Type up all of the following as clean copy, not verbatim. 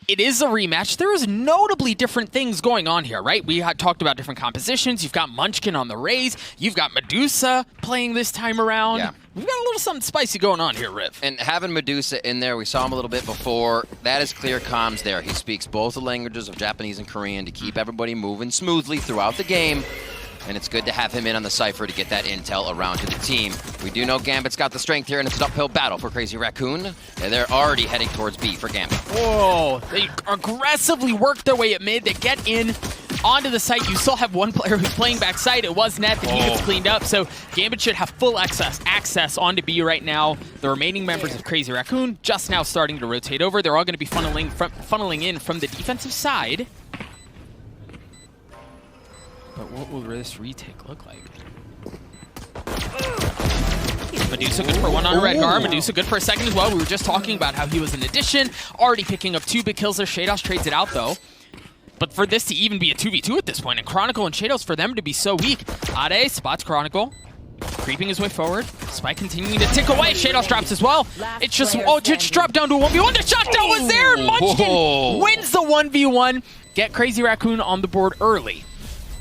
It is a rematch. There is notably different things going on here, right? We had talked about different compositions. You've got Munchkin on the Raze. You've got Medusa playing this time around. Yeah. We've got a little something spicy going on here, Riv. And having Medusa in there, we saw him a little bit before. That is clear comms there. He speaks both the languages of Japanese and Korean to keep everybody moving smoothly throughout the game. And it's good to have him in on the Cypher to get that intel around to the team. We do know Gambit's got the strength here, and it's an uphill battle for Crazy Raccoon. And they're already heading towards B for Gambit. Whoa, they aggressively work their way at mid. They get in onto the site. You still have one player who's playing backside. It was Neth, and he gets cleaned up. So Gambit should have full access onto B right now. The remaining members of Crazy Raccoon just now starting to rotate over. They're all going to be funneling in from the defensive side. But what will this retake look like? Medusa good for one on Redgar. Medusa good for a second as well. We were just talking about how he was an addition. Already picking up 2 big kills there. Shados trades it out though. But for this to even be a 2v2 at this point, and Chronicle and Shados for them to be so weak. Ade spots Chronicle. Creeping his way forward. Spike continuing to tick away. Shados drops as well. It's just, just dropped down to a 1v1. The shutdown was there. Munchkin wins the 1v1. Get Crazy Raccoon on the board early.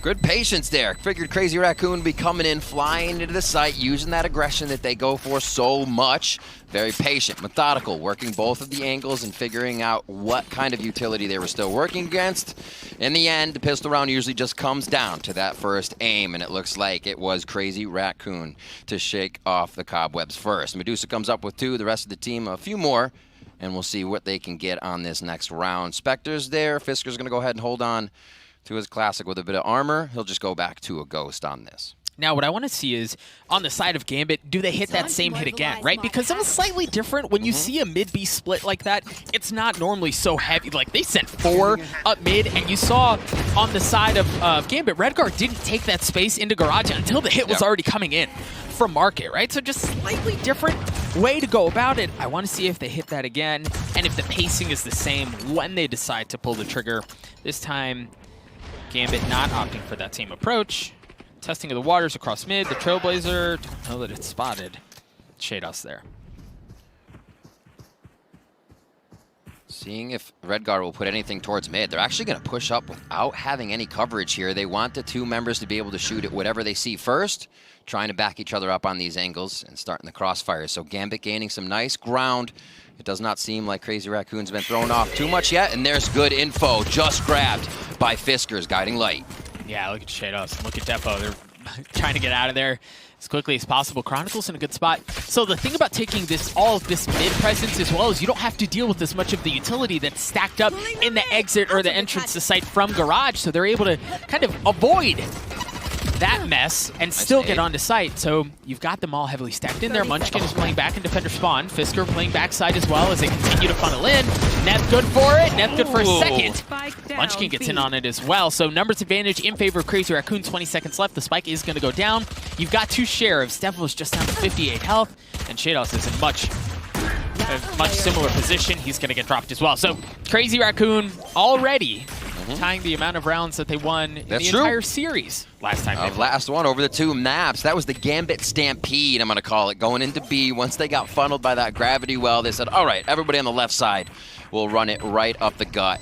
Good patience there. Figured Crazy Raccoon would be coming in, flying into the site, using that aggression that they go for so much. Very patient, methodical, working both of the angles and figuring out what kind of utility they were still working against. In the end, the pistol round usually just comes down to that first aim, and it looks like it was Crazy Raccoon to shake off the cobwebs first. Medusa comes up with 2, the rest of the team a few more, and we'll see what they can get on this next round. Spectre's there. Fisker's going to go ahead and hold on to his classic with a bit of armor. He'll just go back to a ghost on this. Now, what I want to see is, on the side of Gambit, do they hit that same hit again, right? Because it was slightly different. When you see a mid-B split like that, it's not normally so heavy. Like, they sent 4 up mid, and you saw on the side of Gambit, Redgar didn't take that space into Garage until the hit was already coming in from Market, right? So just slightly different way to go about it. I want to see if they hit that again, and if the pacing is the same when they decide to pull the trigger. This time, Gambit not opting for that same approach. Testing of the waters across mid. The Trailblazer, don't know that it's spotted. Shados there. Seeing if Redgar will put anything towards mid. They're actually going to push up without having any coverage here. They want the 2 members to be able to shoot at whatever they see first, trying to back each other up on these angles and starting the crossfire. So Gambit gaining some nice ground. It does not seem like Crazy Raccoon's been thrown off too much yet, and there's good info just grabbed by Fisker's guiding light. Yeah, look at Shados. Look at Defo. They're trying to get out of there as quickly as possible. Chronicle's in a good spot. So the thing about taking all of this mid presence as well is you don't have to deal with as much of the utility that's stacked up in the exit or the entrance to site from Garage, so they're able to kind of avoid that mess and still get onto site. So you've got them all heavily stacked in there. Munchkin is playing back in defender spawn. Fisker playing backside as well as they continue to funnel in. Neth good for it. Neth good for a second. Munchkin gets in on it as well. So numbers advantage in favor of Crazy Raccoon. 20 seconds left. The spike is going to go down. You've got 2 sheriffs. Devil's just down to 58 health. And Shados is in a much similar position. He's going to get dropped as well. So Crazy Raccoon already tying the amount of rounds that they won in the entire series last time. Last one over the 2 maps. That was the Gambit Stampede, I'm going to call it, going into B. Once they got funneled by that gravity well, they said, all right, everybody on the left side will run it right up the gut.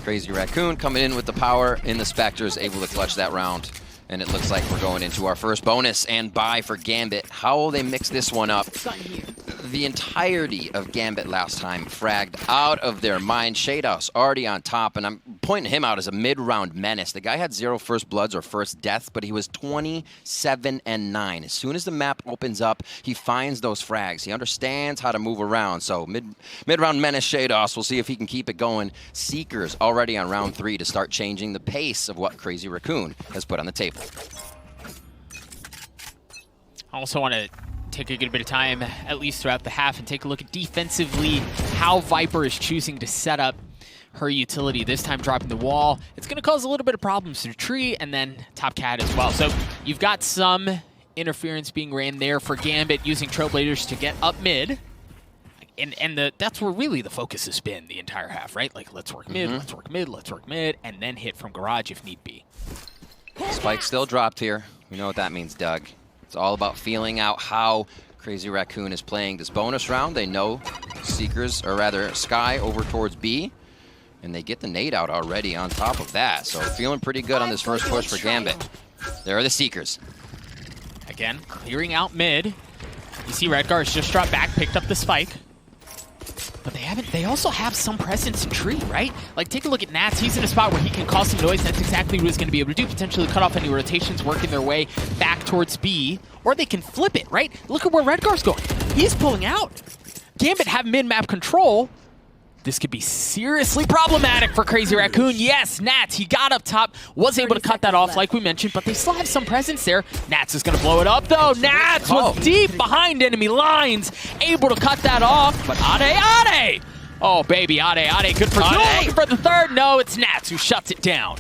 Crazy Raccoon coming in with the power in the Spectres, able to clutch that round. And it looks like we're going into our first bonus and buy for Gambit. How will they mix this one up? The entirety of Gambit last time fragged out of their mind. Shados already on top, and I'm pointing him out as a mid-round menace. The guy had 0 first bloods or first deaths, but he was 27-9. As soon as the map opens up, he finds those frags. He understands how to move around. So mid-round menace Shados. We'll see if he can keep it going. Seekers already on round 3 to start changing the pace of what Crazy Raccoon has put on the table. I also want to take a good bit of time, at least throughout the half, and take a look at defensively how Viper is choosing to set up her utility. This time dropping the wall. It's going to cause a little bit of problems to Tree and then Top Cat as well. So you've got some interference being ran there for Gambit using Trailblazers to get up mid. And that's where really the focus has been the entire half, right? Like, let's work mid, let's work mid, let's work mid, and then hit from Garage if need be. Spike still dropped here. We know what that means, Doug. It's all about feeling out how Crazy Raccoon is playing this bonus round. They know Seekers, or rather Sky, over towards B. And they get the nade out already on top of that. So feeling pretty good on this first push for Gambit. There are the Seekers. Again, clearing out mid. You see Redgar's just dropped back, picked up the spike. But they also have some presence in tree, right? Like, take a look at Nats. He's in a spot where he can cause some noise. That's exactly what he's going to be able to do. Potentially cut off any rotations, working their way back towards B. Or they can flip it, right? Look at where Redgar's going. He's pulling out. Gambit have mid-map control. This could be seriously problematic for Crazy Raccoon. Yes, Nats, he got up top, was able to cut that off like we mentioned, but they still have some presence there. Nats is going to blow it up, though. Nats was deep behind enemy lines, able to cut that off, but Ade! Oh, baby, Ade, good for two, looking for the third. No, it's Nats who shuts it down.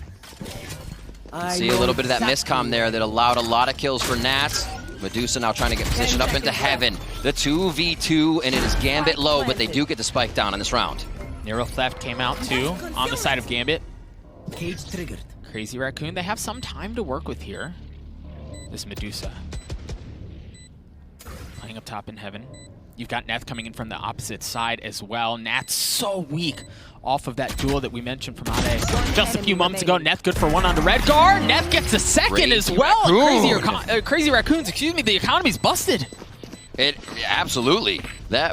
See a little bit of that miscomm there that allowed a lot of kills for Nats. Medusa now trying to get positioned up into heaven. The 2v2, and it is Gambit low, but they do get the spike down in this round. Nero Theft came out too, on the side of Gambit. Cage triggered. Crazy Raccoon, they have some time to work with here. This Medusa. Playing up top in heaven. You've got Neth coming in from the opposite side as well. Nat's so weak off of that duel that we mentioned from Ade just a few moments ago. Neth good for one onto Redgar. Neth gets a second as well. Crazy Raccoons, excuse me, the economy's busted. It absolutely.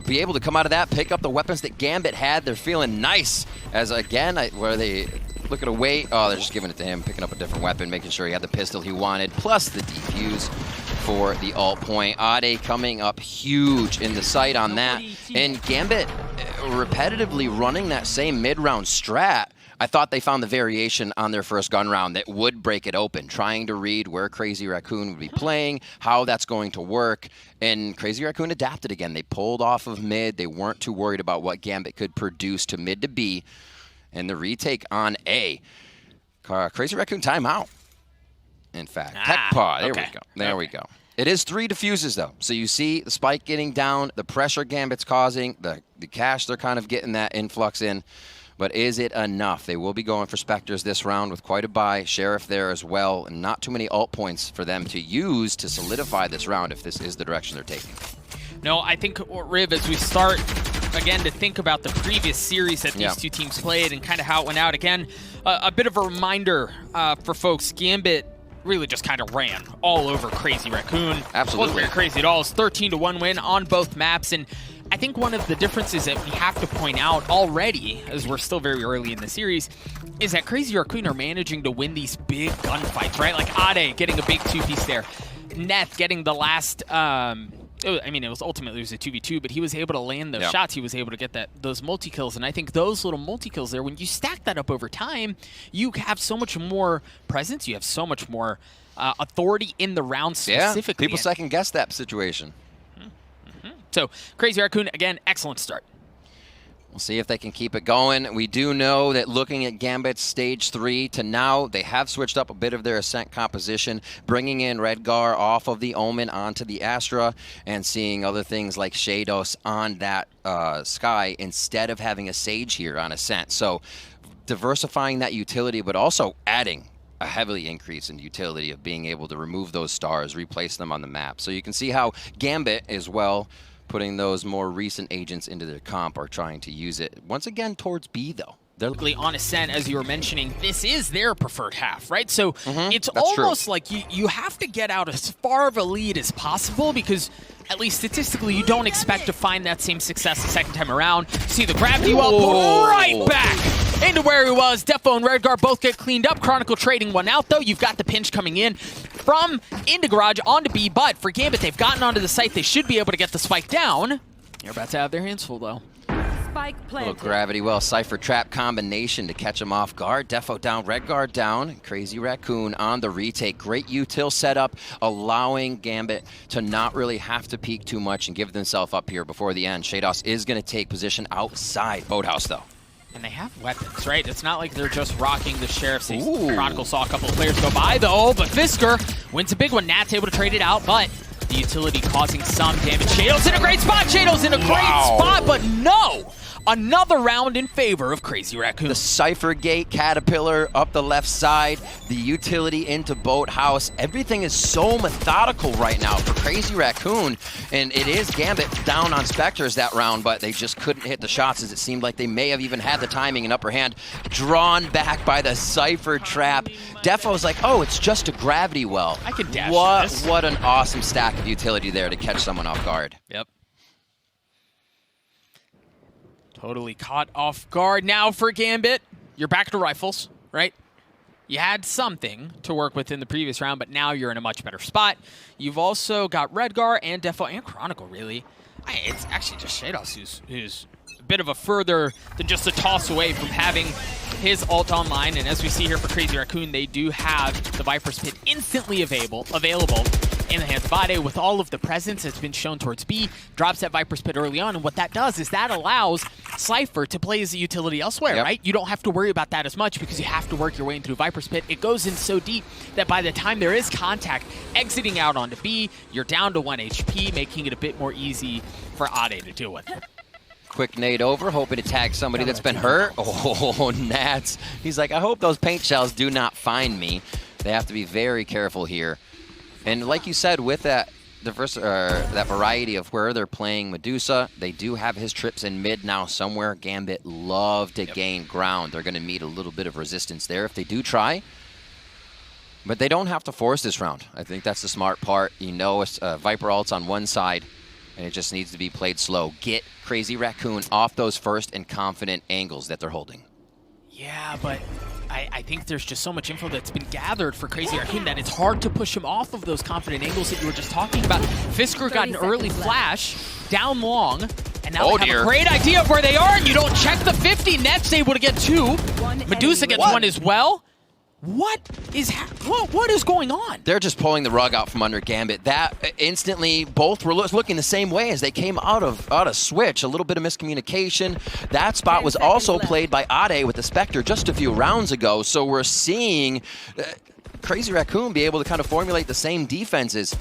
Be able to come out of that, pick up the weapons that Gambit had. They're feeling nice. As again, where they look at a wait. Oh, they're just giving it to him, picking up a different weapon, making sure he had the pistol he wanted, plus the defuse for the ult point. Ade coming up huge in the sight on that. And Gambit repetitively running that same mid-round strat. I thought they found the variation on their first gun round that would break it open, trying to read where Crazy Raccoon would be playing, how that's going to work, and Crazy Raccoon adapted again. They pulled off of mid. They weren't too worried about what Gambit could produce to mid to B, and the retake on A. Crazy Raccoon timeout, in fact. Tech paw, there we go. There we go. It is 3 defuses, though. So you see the spike getting down, the pressure Gambit's causing, the cash they're kind of getting that influx in. But is it enough? They will be going for Spectres this round with quite a buy. Sheriff there as well, and not too many ult points for them to use to solidify this round if this is the direction they're taking. No, I think, Riv, as we start, again, to think about the previous series that these two teams played and kind of how it went out, again, a bit of a reminder for folks. Gambit really just kind of ran all over Crazy Raccoon. Absolutely. Wasn't very crazy at all. It's 13-1 win on both maps, and I think one of the differences that we have to point out already, as we're still very early in the series, is that Crazy Raccoon are managing to win these big gunfights, right? Like Ade getting a big 2-piece there. Neth getting the last, I mean, it was ultimately a 2v2, but he was able to land those shots. He was able to get those multi-kills, and I think those little multi-kills there, when you stack that up over time, you have so much more presence. You have so much more authority in the round specifically. Yeah, people second-guess that situation. So, Crazy Raccoon, again, excellent start. We'll see if they can keep it going. We do know that looking at Gambit's stage 3 to now, they have switched up a bit of their Ascent composition, bringing in Redgar off of the Omen onto the Astra, and seeing other things like Shados on that Sky instead of having a Sage here on Ascent. So, diversifying that utility, but also adding a heavily increase in utility of being able to remove those stars, replace them on the map. So you can see how Gambit as well, putting those more recent agents into their comp, are trying to use it. Once again, towards B, though. They're on Ascent, as you were mentioning, this is their preferred half, right? So it's almost like you have to get out as far of a lead as possible, because at least statistically, you don't expect to find that same success the second time around. See the gravity well put right back into where he was. Defo and Redgar both get cleaned up. Chronicle trading one out, though. You've got the pinch coming in from into Garage onto B, but for Gambit, they've gotten onto the site. They should be able to get the spike down. You're about to have their hands full, though. Little gravity well Cypher trap combination to catch him off guard. Defo down, Redguard down. Crazy Raccoon on the retake. Great util setup, allowing Gambit to not really have to peek too much and give themselves up here before the end. Shados is going to take position outside Boathouse, though. And they have weapons, right? It's not like they're just rocking the Sheriff's. Chronicle saw a couple of players go by, though, but Fisker wins a big one. Nat's able to trade it out, but the utility causing some damage. Shadows in a great spot. Shadows in a great spot, but no! Another round in favor of Crazy Raccoon. The Cypher Gate Caterpillar up the left side, the utility into Boathouse. Everything is so methodical right now for Crazy Raccoon, and it is Gambit down on Spectres that round, but they just couldn't hit the shots as it seemed like they may have even had the timing and upper hand. Drawn back by the Cypher trap. Defo's like, oh, it's just a gravity well. I can dash this. What an awesome stack of utility there to catch someone off guard. Yep. Totally caught off guard now for Gambit. You're back to rifles, right? You had something to work with in the previous round, but now you're in a much better spot. You've also got Redgar and Defo and Chronicle, really. It's actually just Shados who's a bit of a further than just a toss away from having his ult online. And as we see here for Crazy Raccoon, they do have the Viper's Pit instantly available in the hands of Ade with all of the presence that's been shown towards B. Drops that Viper's Pit early on, and what that does is that allows Cypher to play as a utility elsewhere, right? You don't have to worry about that as much because you have to work your way in through Viper's Pit. It goes in so deep that by the time there is contact exiting out onto B, you're down to 1 HP, making it a bit more easy for Ade to deal with. Quick nade over, hoping to tag somebody that's been hurt. Oh, Nats. He's like, I hope those paint shells do not find me. They have to be very careful here. And like you said, with that that variety of where they're playing Medusa, they do have his trips in mid now somewhere. Gambit love to gain ground. They're going to meet a little bit of resistance there if they do try. But they don't have to force this round. I think that's the smart part. You know, Viper ult's on one side, and it just needs to be played slow. Get Crazy Raccoon off those first and confident angles that they're holding. Yeah, but I think there's just so much info that's been gathered for Crazy Raccoon that it's hard to push him off of those confident angles that you were just talking about. Fisker got an early flash down long, and now they have a great idea of where they are, and you don't check the 50. Net's able to get 2. Medusa gets 1 as well. What is going on? They're just pulling the rug out from under Gambit. That instantly, both were looking the same way as they came out of Switch. A little bit of miscommunication. That spot was also played by Ade with the Spectre just a few rounds ago. So we're seeing Crazy Raccoon be able to kind of formulate the same defenses.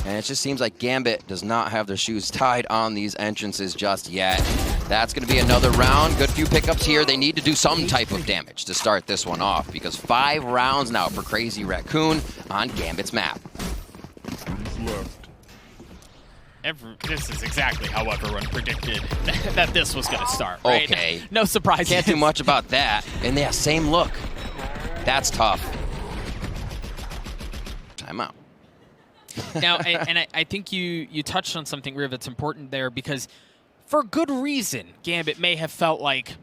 And it just seems like Gambit does not have their shoes tied on these entrances just yet. That's going to be another round. Good few pickups here. They need to do some type of damage to start this one off because 5 rounds now for Crazy Raccoon on Gambit's map. This is exactly how everyone predicted that this was going to start, right? Okay. No surprise. Can't do much about that. And yeah, same look. That's tough. Timeout. Now, and I think you touched on something, Riv, that's important there because for good reason, Gambit may have felt like,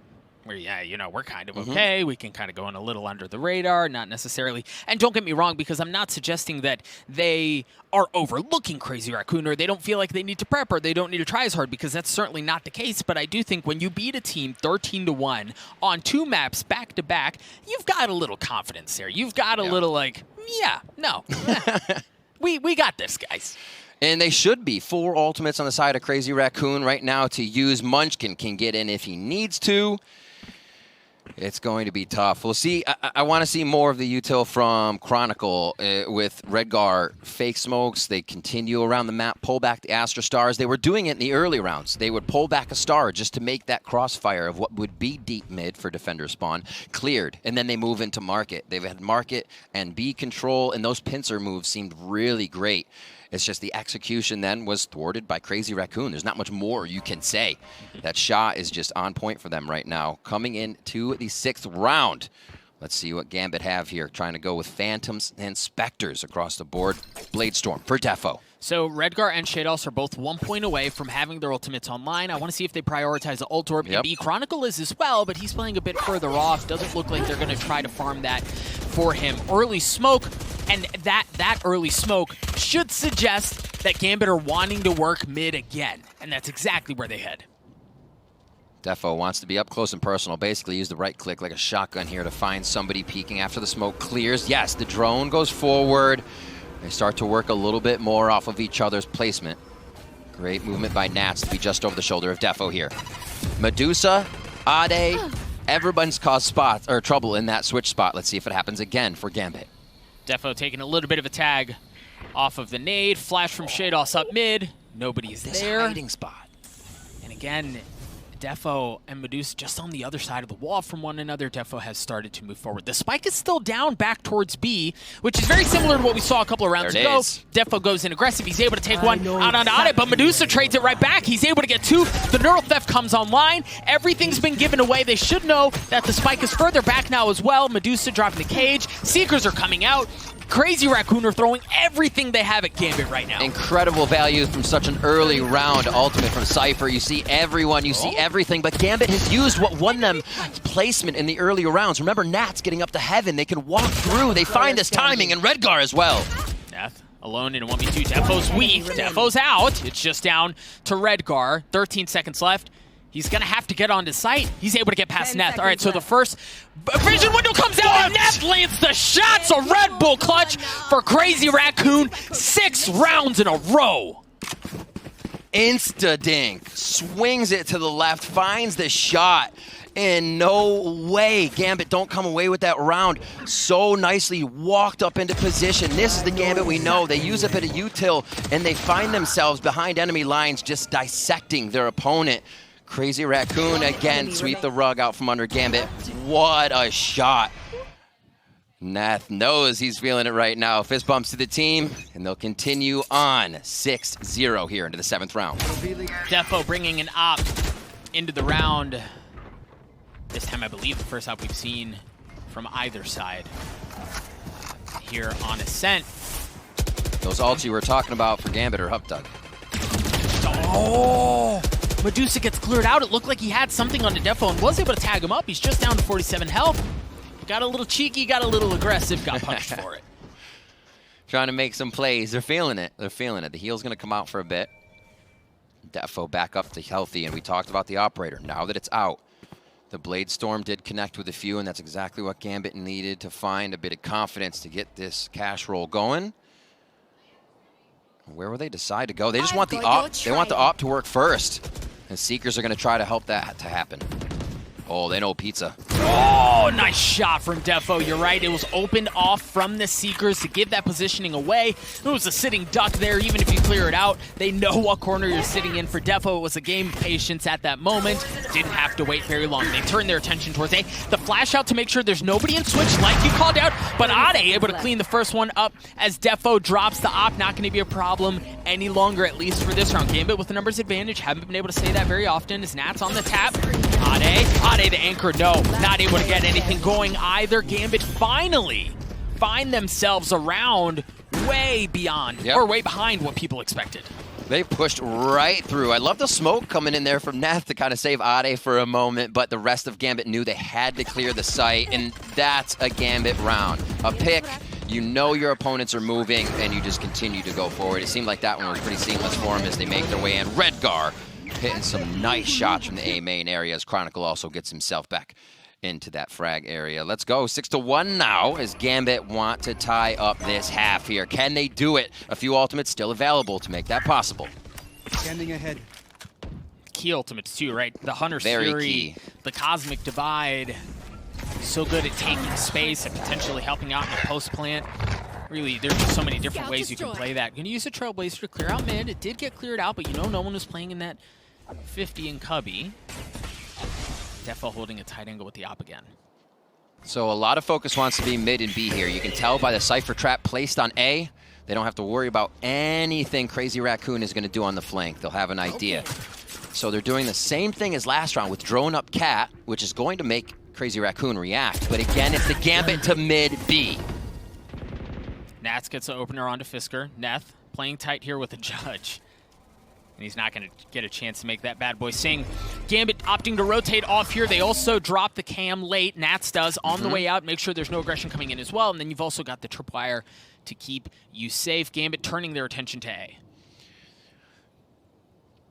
well, yeah, you know, we're kind of okay. We can kind of go in a little under the radar, not necessarily. And don't get me wrong, because I'm not suggesting that they are overlooking Crazy Raccoon or they don't feel like they need to prep or they don't need to try as hard, because that's certainly not the case. But I do think when you beat a team 13-1 on 2 maps back-to-back, you've got a little confidence there. You've got a little like, yeah, no. We got this, guys. And they should be. 4 ultimates on the side of Crazy Raccoon right now to use. Munchkin can get in if he needs to. It's going to be tough. We'll see. I want to see more of the util from Chronicle with Redgar. Fake smokes. They continue around the map, pull back the Astra Stars. They were doing it in the early rounds. They would pull back a star just to make that crossfire of what would be deep mid for defender spawn cleared. And then they move into market. They've had market and B control, and those pincer moves seemed really great. It's just the execution then was thwarted by Crazy Raccoon. There's not much more you can say. That shot is just on point for them right now. Coming into the 6th round. Let's see what Gambit have here. Trying to go with Phantoms and Spectres across the board. Bladestorm for Defo. So Redgar and Shados are both 1 point away from having their ultimates online. I want to see if they prioritize the ult orb. And B Chronicle is as well, but he's playing a bit further off. Doesn't look like they're going to try to farm that for him. Early smoke, and that early smoke should suggest that Gambit are wanting to work mid again. And that's exactly where they head. Defo wants to be up close and personal. Basically use the right click like a shotgun here to find somebody peeking after the smoke clears. Yes, the drone goes forward. They start to work a little bit more off of each other's placement. Great movement by Nats to be just over the shoulder of Defo here. Medusa, Ade, everyone's caused spots or trouble in that switch spot. Let's see if it happens again for Gambit. Defo taking a little bit of a tag off of the nade. Flash from Shados up mid. Nobody's there. Hiding spot. And again, Defo and Medusa just on the other side of the wall from one another. Defo has started to move forward. The spike is still down back towards B, which is very similar to what we saw a couple of rounds ago. Defo goes in aggressive. He's able to take one out onto Ade, but Medusa trades it right back. He's able to get two. The neural theft comes online. Everything's been given away. They should know that the spike is further back now as well. Medusa dropping the cage. Seekers are coming out. Crazy Raccoon are throwing everything they have at Gambit right now. Incredible value from such an early round ultimate from Cypher. You see everyone, you see everything, but Gambit has used what won them placement in the earlier rounds. Remember, Nat's getting up to heaven. They can walk through. They find this timing, and Redgar as well. Nath alone in a 1v2. Defo's weak. Defo's out. It's just down to Redgar. 13 seconds left. He's going to have to get onto site. He's able to get past Neth. All right, so the first vision window comes out, and Neth lands the shot. So Red Bull clutch for Crazy Raccoon. 6 rounds in a row. Insta-dink. Swings it to the left, finds the shot. And no way, Gambit don't come away with that round. So nicely walked up into position. This is the Gambit we know. They use a bit of util, and they find themselves behind enemy lines just dissecting their opponent. Crazy Raccoon again, sweep the rug out from under Gambit. What a shot. Nath knows he's feeling it right now. Fist bumps to the team, and they'll continue on 6-0 here into the 7th round. Defo bringing an op into the round. This time, I believe, the first op we've seen from either side here on Ascent. Those ults you were talking about for Gambit are Hup Dug. Oh! Medusa gets cleared out. It looked like he had something on the Defo and was able to tag him up. He's just down to 47 health. Got a little cheeky, got a little aggressive, got punched for it. Trying to make some plays. They're feeling it. They're feeling it. The heal's going to come out for a bit. Defo back up to healthy, and we talked about the operator. Now that it's out, the Blade Storm did connect with a few, and that's exactly what Gambit needed to find a bit of confidence to get this cash roll going. Where will they decide to go? They just want the op. They want the op to work first. And Seekers are going to try to help that to happen. Oh, they know pizza. Oh, nice shot from Defo. You're right. It was opened off from the Seekers to give that positioning away. It was a sitting duck there. Even if you clear it out, they know what corner you're sitting in. For Defo, it was a game of patience at that moment. Didn't have to wait very long. They turned their attention towards A. The flash out to make sure there's nobody in switch like you called out. But Ade able to clean the first one up as Defo drops the op. Not going to be a problem any longer, at least for this round. Gambit with the numbers advantage. Haven't been able to say that very often as Nat's on the tap. Ade the anchor, no. Not able to get anything going either. Gambit finally find themselves around way beyond, or way behind what people expected. They pushed right through. I love the smoke coming in there from Nath to kind of save Ade for a moment, but the rest of Gambit knew they had to clear the site, and that's a Gambit round. A pick, you know your opponents are moving, and you just continue to go forward. It seemed like that one was pretty seamless for them as they make their way in. Redgar hitting some nice shots from the A main area as Chronicle also gets himself back into that frag area. Let's go 6-1 now as Gambit want to tie up this half here. Can they do it? A few ultimates still available to make that possible. Standing ahead. Key ultimates too, right? The Hunter's Very Fury, key. the Cosmic Divide. So good at taking space and potentially helping out in the post plant. Really, there's just so many different ways you can play that. You're going to use a Trailblazer to clear out mid. It did get cleared out, but you know no one was playing in that 50 in Cubby. Defo holding a tight angle with the op again. So a lot of focus wants to be mid and B here. You can tell by the Cypher trap placed on A. They don't have to worry about anything Crazy Raccoon is going to do on the flank. They'll have an idea. So they're doing the same thing as last round with drone up Cat, which is going to make Crazy Raccoon react. But again, it's the Gambit to mid B. Nats gets the opener onto Fisker. Neth playing tight here with the judge. And he's not going to get a chance to make that bad boy sing. Gambit opting to rotate off here. They also drop the cam late. Nats does on the way out. Make sure there's no aggression coming in as well. And then you've also got the tripwire to keep you safe. Gambit turning their attention to A.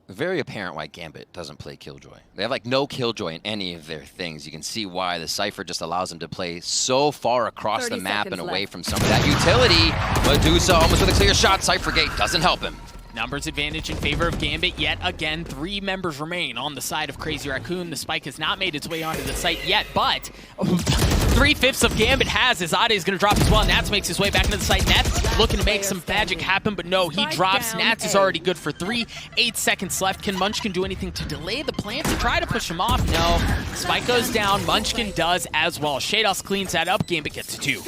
Very apparent why Gambit doesn't play Killjoy. They have like no Killjoy in any of their things. You can see why the Cypher just allows them to play so far across the map and away from some of that utility. Medusa almost with a clear shot. Cypher Gate doesn't help him. Numbers advantage in favor of Gambit. Yet again, 3 members remain on the side of Crazy Raccoon. The spike has not made its way onto the site yet, but 3/5 of Gambit has as Ade is going to drop as well. Nats makes his way back into the site. Nats looking to make some magic happen, but no, he drops. Nats is already good for 3. 8 seconds left. Can Munchkin do anything to delay the plant to try to push him off? No. Spike goes down. Munchkin does as well. Shados cleans that up. Gambit gets to 2.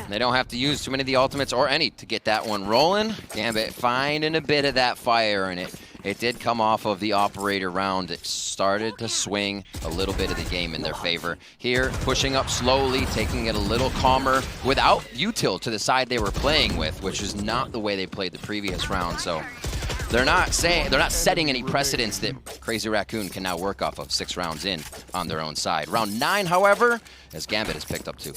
They don't have to use too many of the ultimates or any to get that one rolling. Gambit finding a bit of that fire in it. It did come off of the operator round. It started to swing a little bit of the game in their favor. Here, pushing up slowly, taking it a little calmer without util to the side they were playing with, which is not the way they played the previous round. So they're not setting any precedents that Crazy Raccoon can now work off of 6 rounds in on their own side. Round 9, however, as Gambit has picked up 2.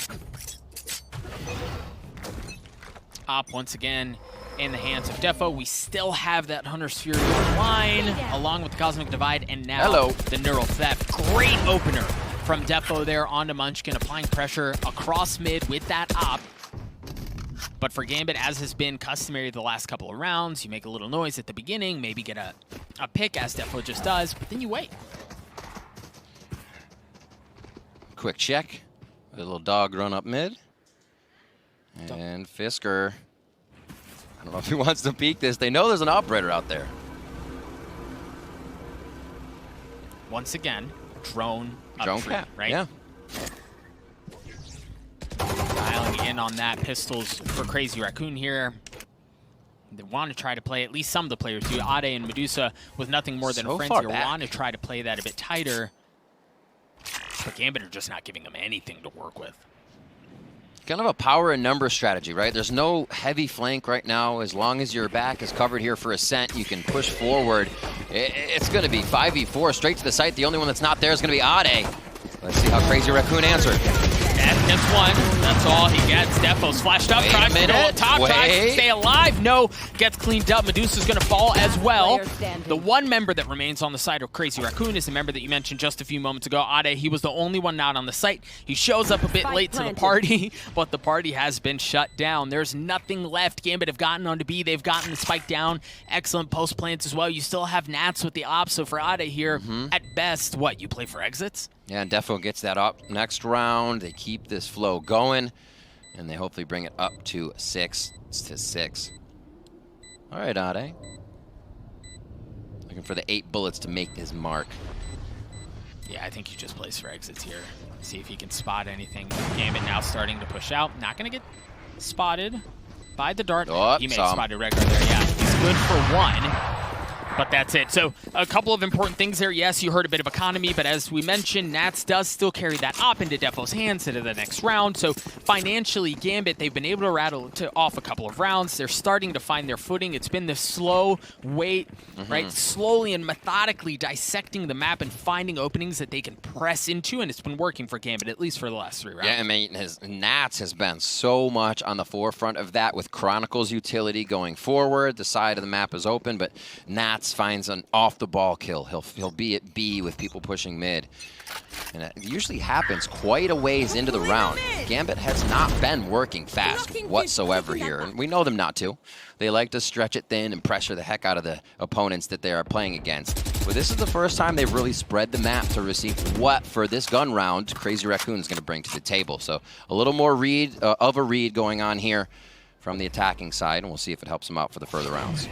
Op once again in the hands of Defo. We still have that Hunter's Fury online, along with the Cosmic Divide, and now the Neural Theft. Great opener from Defo there onto Munchkin, applying pressure across mid with that op. But for Gambit, as has been customary the last couple of rounds, you make a little noise at the beginning, maybe get a pick, as Defo just does, but then you wait. Quick check. A little dog run up mid. And Fisker, I don't know if he wants to peek this. They know there's an operator out there. Once again, drone Drone cap, right? Yeah. Dialing in on that. Pistols for Crazy Raccoon here. They want to try to play, at least some of the players do. Ade and Medusa with nothing more than a frenzy, want to try to play that a bit tighter. But Gambit are just not giving them anything to work with. Kind of a power and number strategy, right? There's no heavy flank right now. As long as your back is covered here for Ascent, you can push forward. It's going to be 5v4 straight to the site. The only one that's not there is going to be Ade. Let's see how Crazy Raccoon answers. That gets one. That's all he gets. Defo's flashed up. Tries to go on top. Tries to stay alive. No. Gets cleaned up. Medusa's going to fall as well. The one member that remains on the side of Crazy Raccoon is the member that you mentioned just a few moments ago, Ade. He was the only one not on the site. He shows up a bit late to the party, but the party has been shut down. There's nothing left. Gambit have gotten onto B. They've gotten the spike down. Excellent post plants as well. You still have Nats with the ops. So for Ade here, at best, what? You play for exits? Yeah, and Defo gets that up next round. They keep this flow going, and they hopefully bring it up to 6-6. All right, Ade. Looking for the 8 bullets to make his mark. Yeah, I think he just plays for exits here. See if he can spot anything. Gambit now starting to push out. Not going to get spotted by the dart. Oh, he may have spotted Redguard there. Yeah, he's good for 1. But that's it. So a couple of important things there. Yes, you heard a bit of economy, but as we mentioned, Nats does still carry that op into Defo's hands into the next round. So financially, Gambit, they've been able to rattle off a couple of rounds. They're starting to find their footing. It's been this slow wait, right? Slowly and methodically dissecting the map and finding openings that they can press into, and it's been working for Gambit, at least for the last 3 rounds. Yeah, I mean, Nats has been so much on the forefront of that with Chronicles utility going forward. The side of the map is open, but Nats finds an off-the-ball kill. He'll be at B with people pushing mid. And it usually happens quite a ways into the round. Gambit has not been working fast whatsoever here, and we know them not to. They like to stretch it thin and pressure the heck out of the opponents that they are playing against. But this is the first time they've really spread the map to receive what, for this gun round, Crazy Raccoon is going to bring to the table. So a little more of a read going on here from the attacking side, and we'll see if it helps them out for the further rounds.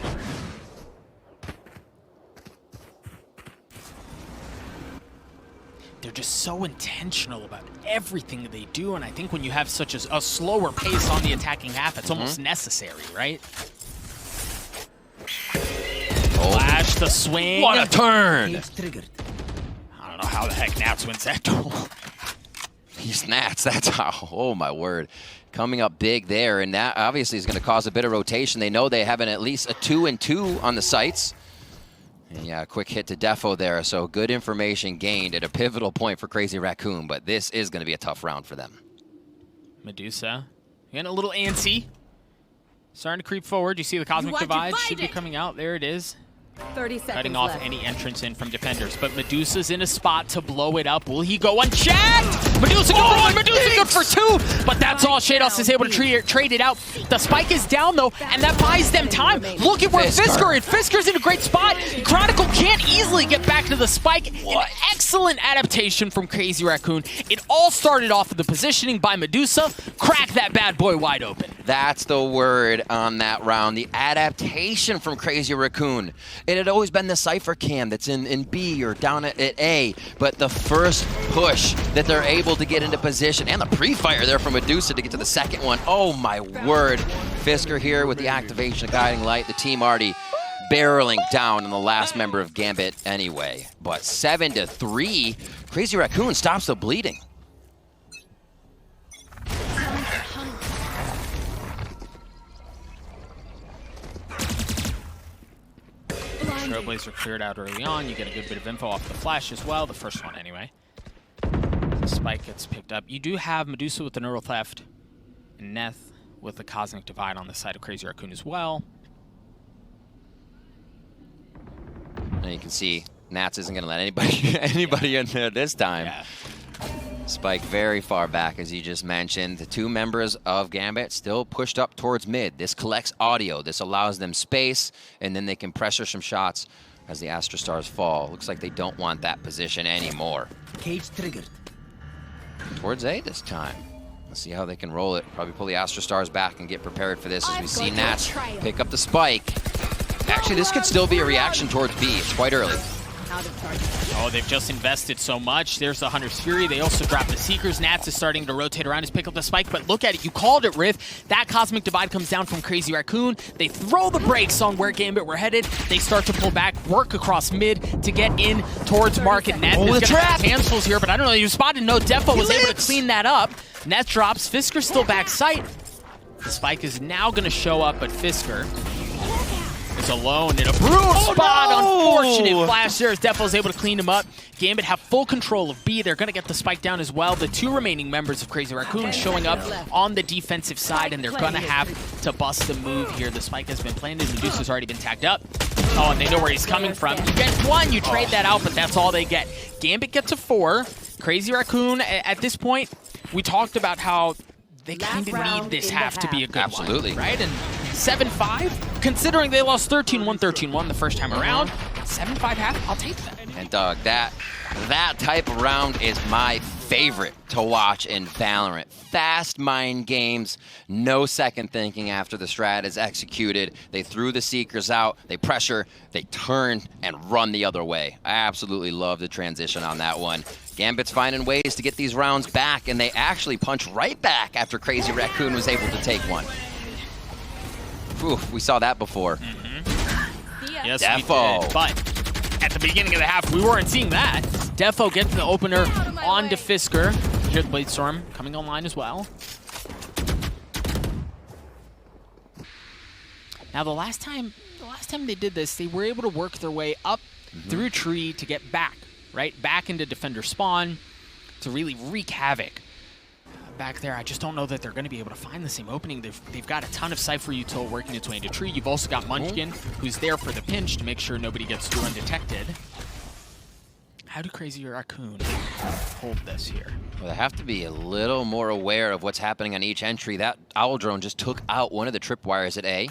They're just so intentional about everything they do, and I think when you have such a slower pace on the attacking half, it's almost necessary, right? Flash the swing. What a turn! I don't know how the heck Nats wins that duel. He's Nats, that's how, oh my word. Coming up big there, and that obviously is going to cause a bit of rotation. They know they have at least a 2-2 on the sites. And yeah, a quick hit to Defo there, so good information gained at a pivotal point for Crazy Raccoon, but this is going to be a tough round for them. Medusa, getting a little antsy. Starting to creep forward. You see the Cosmic Divide should be coming out. There it is. 30 seconds cutting off left. any entrance in from defenders. But Medusa's in a spot to blow it up. Will he go unchecked? Medusa good for one, Medusa good for two, but that's all. Shados is able to trade it out. The spike is down though, and that buys them time. Look at where Fisker is. Fisker's in a great spot. Chronicle can't easily get back to the spike. An excellent adaptation from Crazy Raccoon. It all started off with the positioning by Medusa. Crack that bad boy wide open. That's the word on that round. The adaptation from Crazy Raccoon. It had always been the Cypher cam that's in B or down at A, but the first push that they're able to get into position, and the pre-fire there from Medusa to get to the second one. Oh my word. Fisker here with the activation of Guiding Light. The team already barreling down on the last member of Gambit anyway. But 7-3, Crazy Raccoon stops the bleeding. Trailblazer cleared out early on. You get a good bit of info off the flash as well, the first one anyway. The spike gets picked up. You do have Medusa with the Neural Theft, and Neth with the Cosmic Divide on the side of Crazy Raccoon as well. And you can see Nats isn't going to let anybody in there this time. Yeah. Spike very far back, as you just mentioned. The two members of Gambit still pushed up towards mid. This collects audio. This allows them space, and then they can pressure some shots as the Astra Stars fall. Looks like they don't want that position anymore. Cage triggered. Towards A this time. Let's see how they can roll it. Probably pull the Astra Stars back and get prepared for this as we see Nats pick up the spike. Actually, this could still be a reaction towards B. It's quite early. Oh, they've just invested so much. There's the Hunter's Fury. They also drop the Seekers. Nats is starting to rotate around to pick up the spike, but look at it. You called it, Riff. That Cosmic Divide comes down from Crazy Raccoon. They throw the brakes on where Gambit were headed. They start to pull back, work across mid to get in towards Market. Nets is going to have cancels here, but I don't know. You spotted no. Defo was able to clean that up. Net drops. Fisker's still back sight. The spike is now going to show up, but Fisker is alone in a brutal spot. No! Unfortunate flash there as Defo's able to clean him up. Gambit have full control of B. They're going to get the spike down as well. The two remaining members of Crazy Raccoon showing up on the defensive side, and they're going to have to bust the move here. The spike has been planted. Medusa's already been tagged up. Oh, and they know where he's coming from. You get one, you trade that out, but that's all they get. Gambit gets a 4. Crazy Raccoon, at this point, we talked about how they kind of need this half to be a good one, right? And 7-5, considering they lost 13-1, 13-1 the first time around, 7-5 half, I'll take that. And Doug, that type of round is my favorite to watch in Valorant. Fast mind games, no second thinking after the strat is executed. They threw the Seekers out, they pressure, they turn and run the other way. I absolutely love the transition on that one. Gambit's finding ways to get these rounds back, and they actually punch right back after Crazy Raccoon was able to take one. Oof, we saw that before. Yes, Defo. we did, but at the beginning of the half, we weren't seeing that. Defo gets the opener onto Fisker. Here's the Bladestorm coming online as well. Now, the last time they did this, they were able to work their way up through tree to get back, right? Back into defender spawn to really wreak havoc. Back there, I just don't know that they're going to be able to find the same opening. They've got a ton of Cypher util working its way into tree. You've also got Munchkin, who's there for the pinch to make sure nobody gets through undetected. How do Crazy Raccoon hold this here? Well, they have to be a little more aware of what's happening on each entry. That Owl Drone just took out one of the tripwires at A.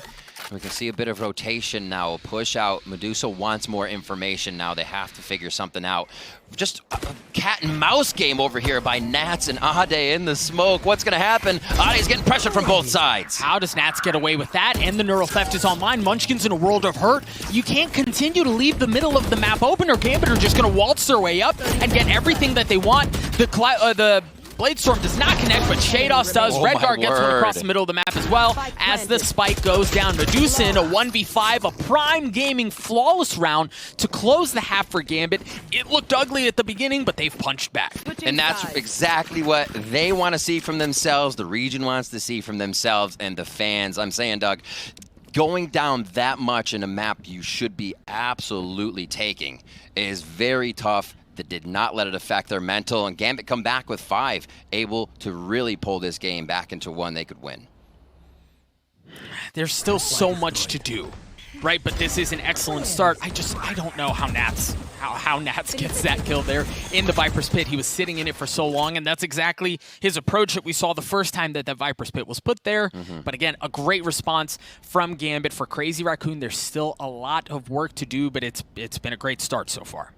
We can see a bit of rotation now, a push out. Medusa wants more information now. They have to figure something out. Just a cat and mouse game over here by Nats and Ade in the smoke. What's going to happen? Ade's getting pressure from both sides. How does Nats get away with that? And the Neural Theft is online. Munchkin's in a world of hurt. You can't continue to leave the middle of the map open, or Gambit are just going to waltz their way up and get everything that they want. The Bladestorm does not connect, but Shados does. Oh, Redguard gets one across the middle of the map as well as the spike goes down. Medusa in a 1v5, a prime gaming flawless round to close the half for Gambit. It looked ugly at the beginning, but they've punched back. And that's exactly what they want to see from themselves, the region wants to see from themselves, and the fans. I'm saying, Doug, going down that much in a map you should be absolutely taking is very tough. That did not let it affect their mental, and Gambit come back with 5, able to really pull this game back into one they could win. There's still so much to do. right? But this is an excellent start. I don't know how Nats gets that kill there in the Viper's Pit. He was sitting in it for so long, and that's exactly his approach that we saw the first time that Viper's Pit was put there. But again, a great response from Gambit. For Crazy Raccoon, there's still a lot of work to do, but it's been a great start so far.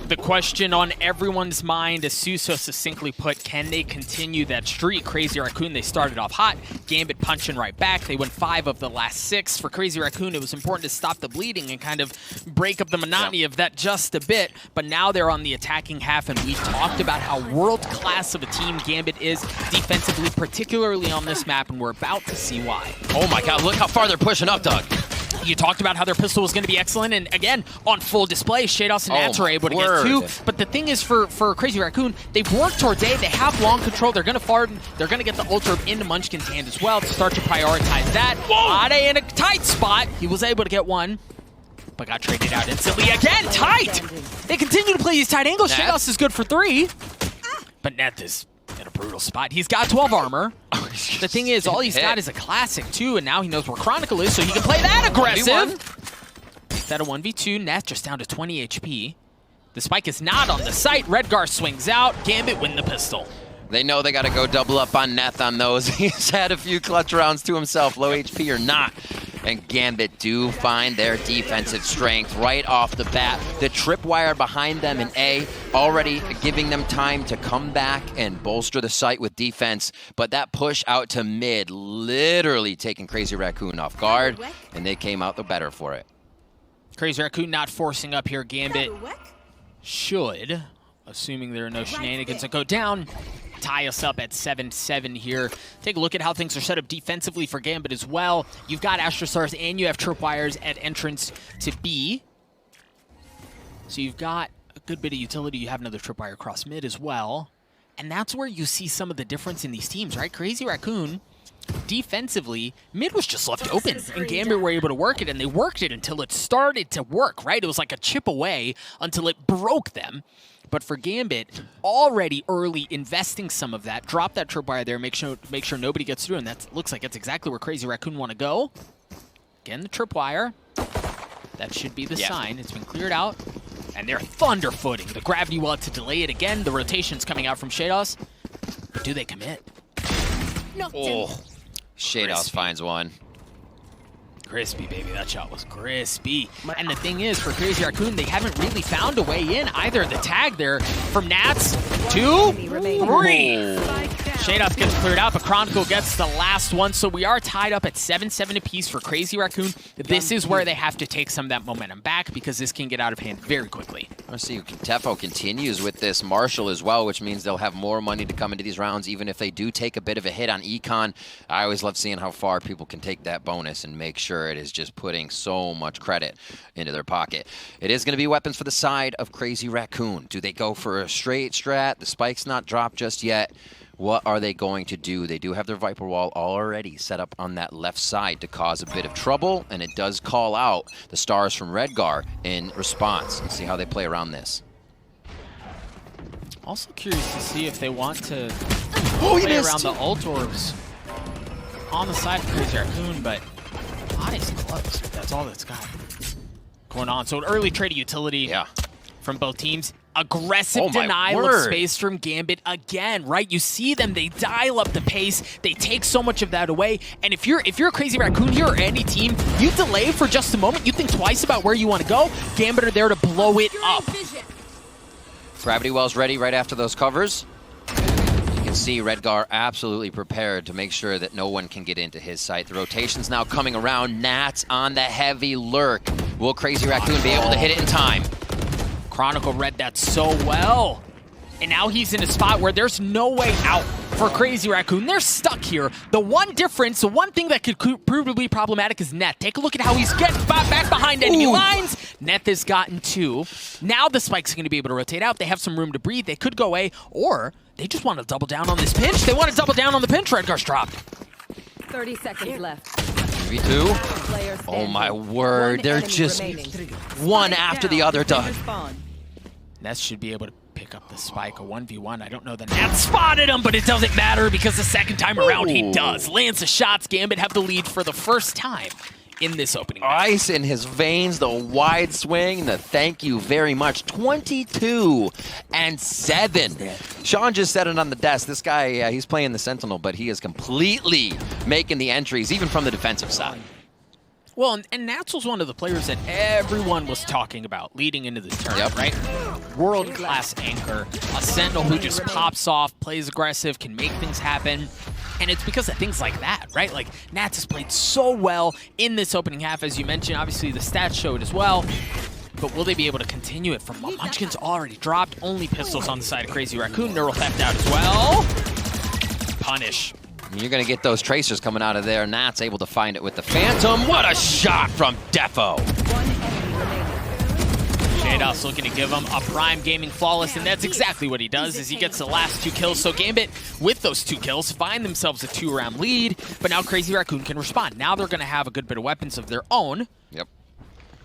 The question on everyone's mind, as Suso succinctly put, can they continue that streak? Crazy Raccoon, they started off hot. Gambit punching right back. They won 5 of the last 6. For Crazy Raccoon, it was important to stop the bleeding and kind of break up the monotony of that just a bit. But now they're on the attacking half, and we talked about how world-class of a team Gambit is defensively, particularly on this map, and we're about to see why. Oh my god, look how far they're pushing up, Doug. You talked about how their pistol was going to be excellent, and again, on full display, Shados and Nats are able to get 2. But the thing is, for Crazy Raccoon, they've worked towards A, they have long control, they're going to farm, they're going to get the Ultra into Munchkin's hand as well to start to prioritize that. Ade in a tight spot, he was able to get 1, but got traded out instantly. Again, tight! They continue to play these tight angles. Shados is good for 3, but Neth is in a brutal spot. He's got 12 armor. The thing is, all he's got is a classic too, and now he knows where Chronicle is, so he can play that aggressive. Make that a 1v2. Neth just down to 20 HP. The spike is not on the site. Redgar swings out. Gambit win the pistol. They know they got to go double up on Neth on those. He's had a few clutch rounds to himself, low HP or not. And Gambit do find their defensive strength right off the bat. The tripwire behind them in A already giving them time to come back and bolster the site with defense. But that push out to mid literally taking Crazy Raccoon off guard, and they came out the better for it. Crazy Raccoon not forcing up here. Gambit should, assuming there are no shenanigans that go down, tie us up at 7-7 here. Take a look at how things are set up defensively for Gambit as well. You've got Astrostars and you have Tripwires at entrance to B. So you've got a good bit of utility. You have another Tripwire across mid as well. And that's where you see some of the difference in these teams, right? Crazy Raccoon, defensively, mid was just left open, and Gambit were able to work it, and they worked it until it started to work, right? It was like a chip away until it broke them. But for Gambit, already early investing some of that, drop that tripwire there, make sure nobody gets through, and that looks like that's exactly where Crazy Raccoon want to go. Again, the tripwire. That should be the sign. It's been cleared out, and they're thunderfooting the gravity well to delay it again. The rotation's coming out from Shados. Do they commit? Oh, Shados finds one. Crispy, baby. That shot was crispy. And the thing is, for Crazy Raccoon, they haven't really found a way in either. The tag there from Nats, 2, 3. Shadows gets cleared out, but Chronicle gets the last one. So we are tied up at 7-7 apiece for Crazy Raccoon. This is where they have to take some of that momentum back, because this can get out of hand very quickly. I see Tefo continues with this Marshall as well, which means they'll have more money to come into these rounds, even if they do take a bit of a hit on Econ. I always love seeing how far people can take that bonus and make sure it is just putting so much credit into their pocket. It is going to be weapons for the side of Crazy Raccoon. Do they go for a straight strat? The spike's not dropped just yet. What are they going to do? They do have their Viper Wall already set up on that left side to cause a bit of trouble, and it does call out the stars from Redgar in response. Let's see how they play around this. Also curious to see if they want to play around the ult orbs on the side of Crazy Raccoon, but Ade's close. That's all that's got going on. So an early trade of utility from both teams. Aggressive denial of space from Gambit again, right? You see them, they dial up the pace, they take so much of that away, and if you're a Crazy Raccoon here or any team, you delay for just a moment, you think twice about where you want to go. Gambit are there to blow it up. Gravity Well's ready right after those covers. You can see Redgar absolutely prepared to make sure that no one can get into his site. The rotation's now coming around. Nats on the heavy lurk. Will Crazy Raccoon be able to hit it in time? Chronicle read that so well. And now he's in a spot where there's no way out for Crazy Raccoon. They're stuck here. The one difference, the one thing that could prove to be problematic is Neth. Take a look at how he's getting back behind enemy lines. Neth has gotten 2. Now the Spike's going to be able to rotate out. They have some room to breathe. They could go A, or they just want to double down on this pinch. They want to double down on the pinch. Redgar's dropped. 30 seconds left. 3-2. Oh my word. They're just one after the other done. Neth should be able to pick up the spike, a 1v1. I don't know that Nat spotted him, but it doesn't matter because the second time around he does. Lands the shots. Gambit have the lead for the first time in this opening match. Ice in his veins, the wide swing, the thank you very much. 22-7. Sean just said it on the desk. This guy, he's playing the Sentinel, but he is completely making the entries, even from the defensive side. Well, and Nats was one of the players that everyone was talking about leading into this tournament, right? World-class anchor, a Sentinel who just pops off, plays aggressive, can make things happen. And it's because of things like that, right? Like, Nats has played so well in this opening half, as you mentioned. Obviously, the stats show it as well. But will they be able to continue it from Munchkin's already dropped? Only pistols on the side of Crazy Raccoon. Neural Theft out as well. Punish. You're going to get those tracers coming out of there. Nat's able to find it with the Phantom. What a shot from Defo. Shados looking to give him a prime gaming flawless, and that's exactly what he does, is he gets the last 2 kills. So Gambit, with those 2 kills, find themselves a 2-round lead, but now Crazy Raccoon can respond. Now they're going to have a good bit of weapons of their own. Yep.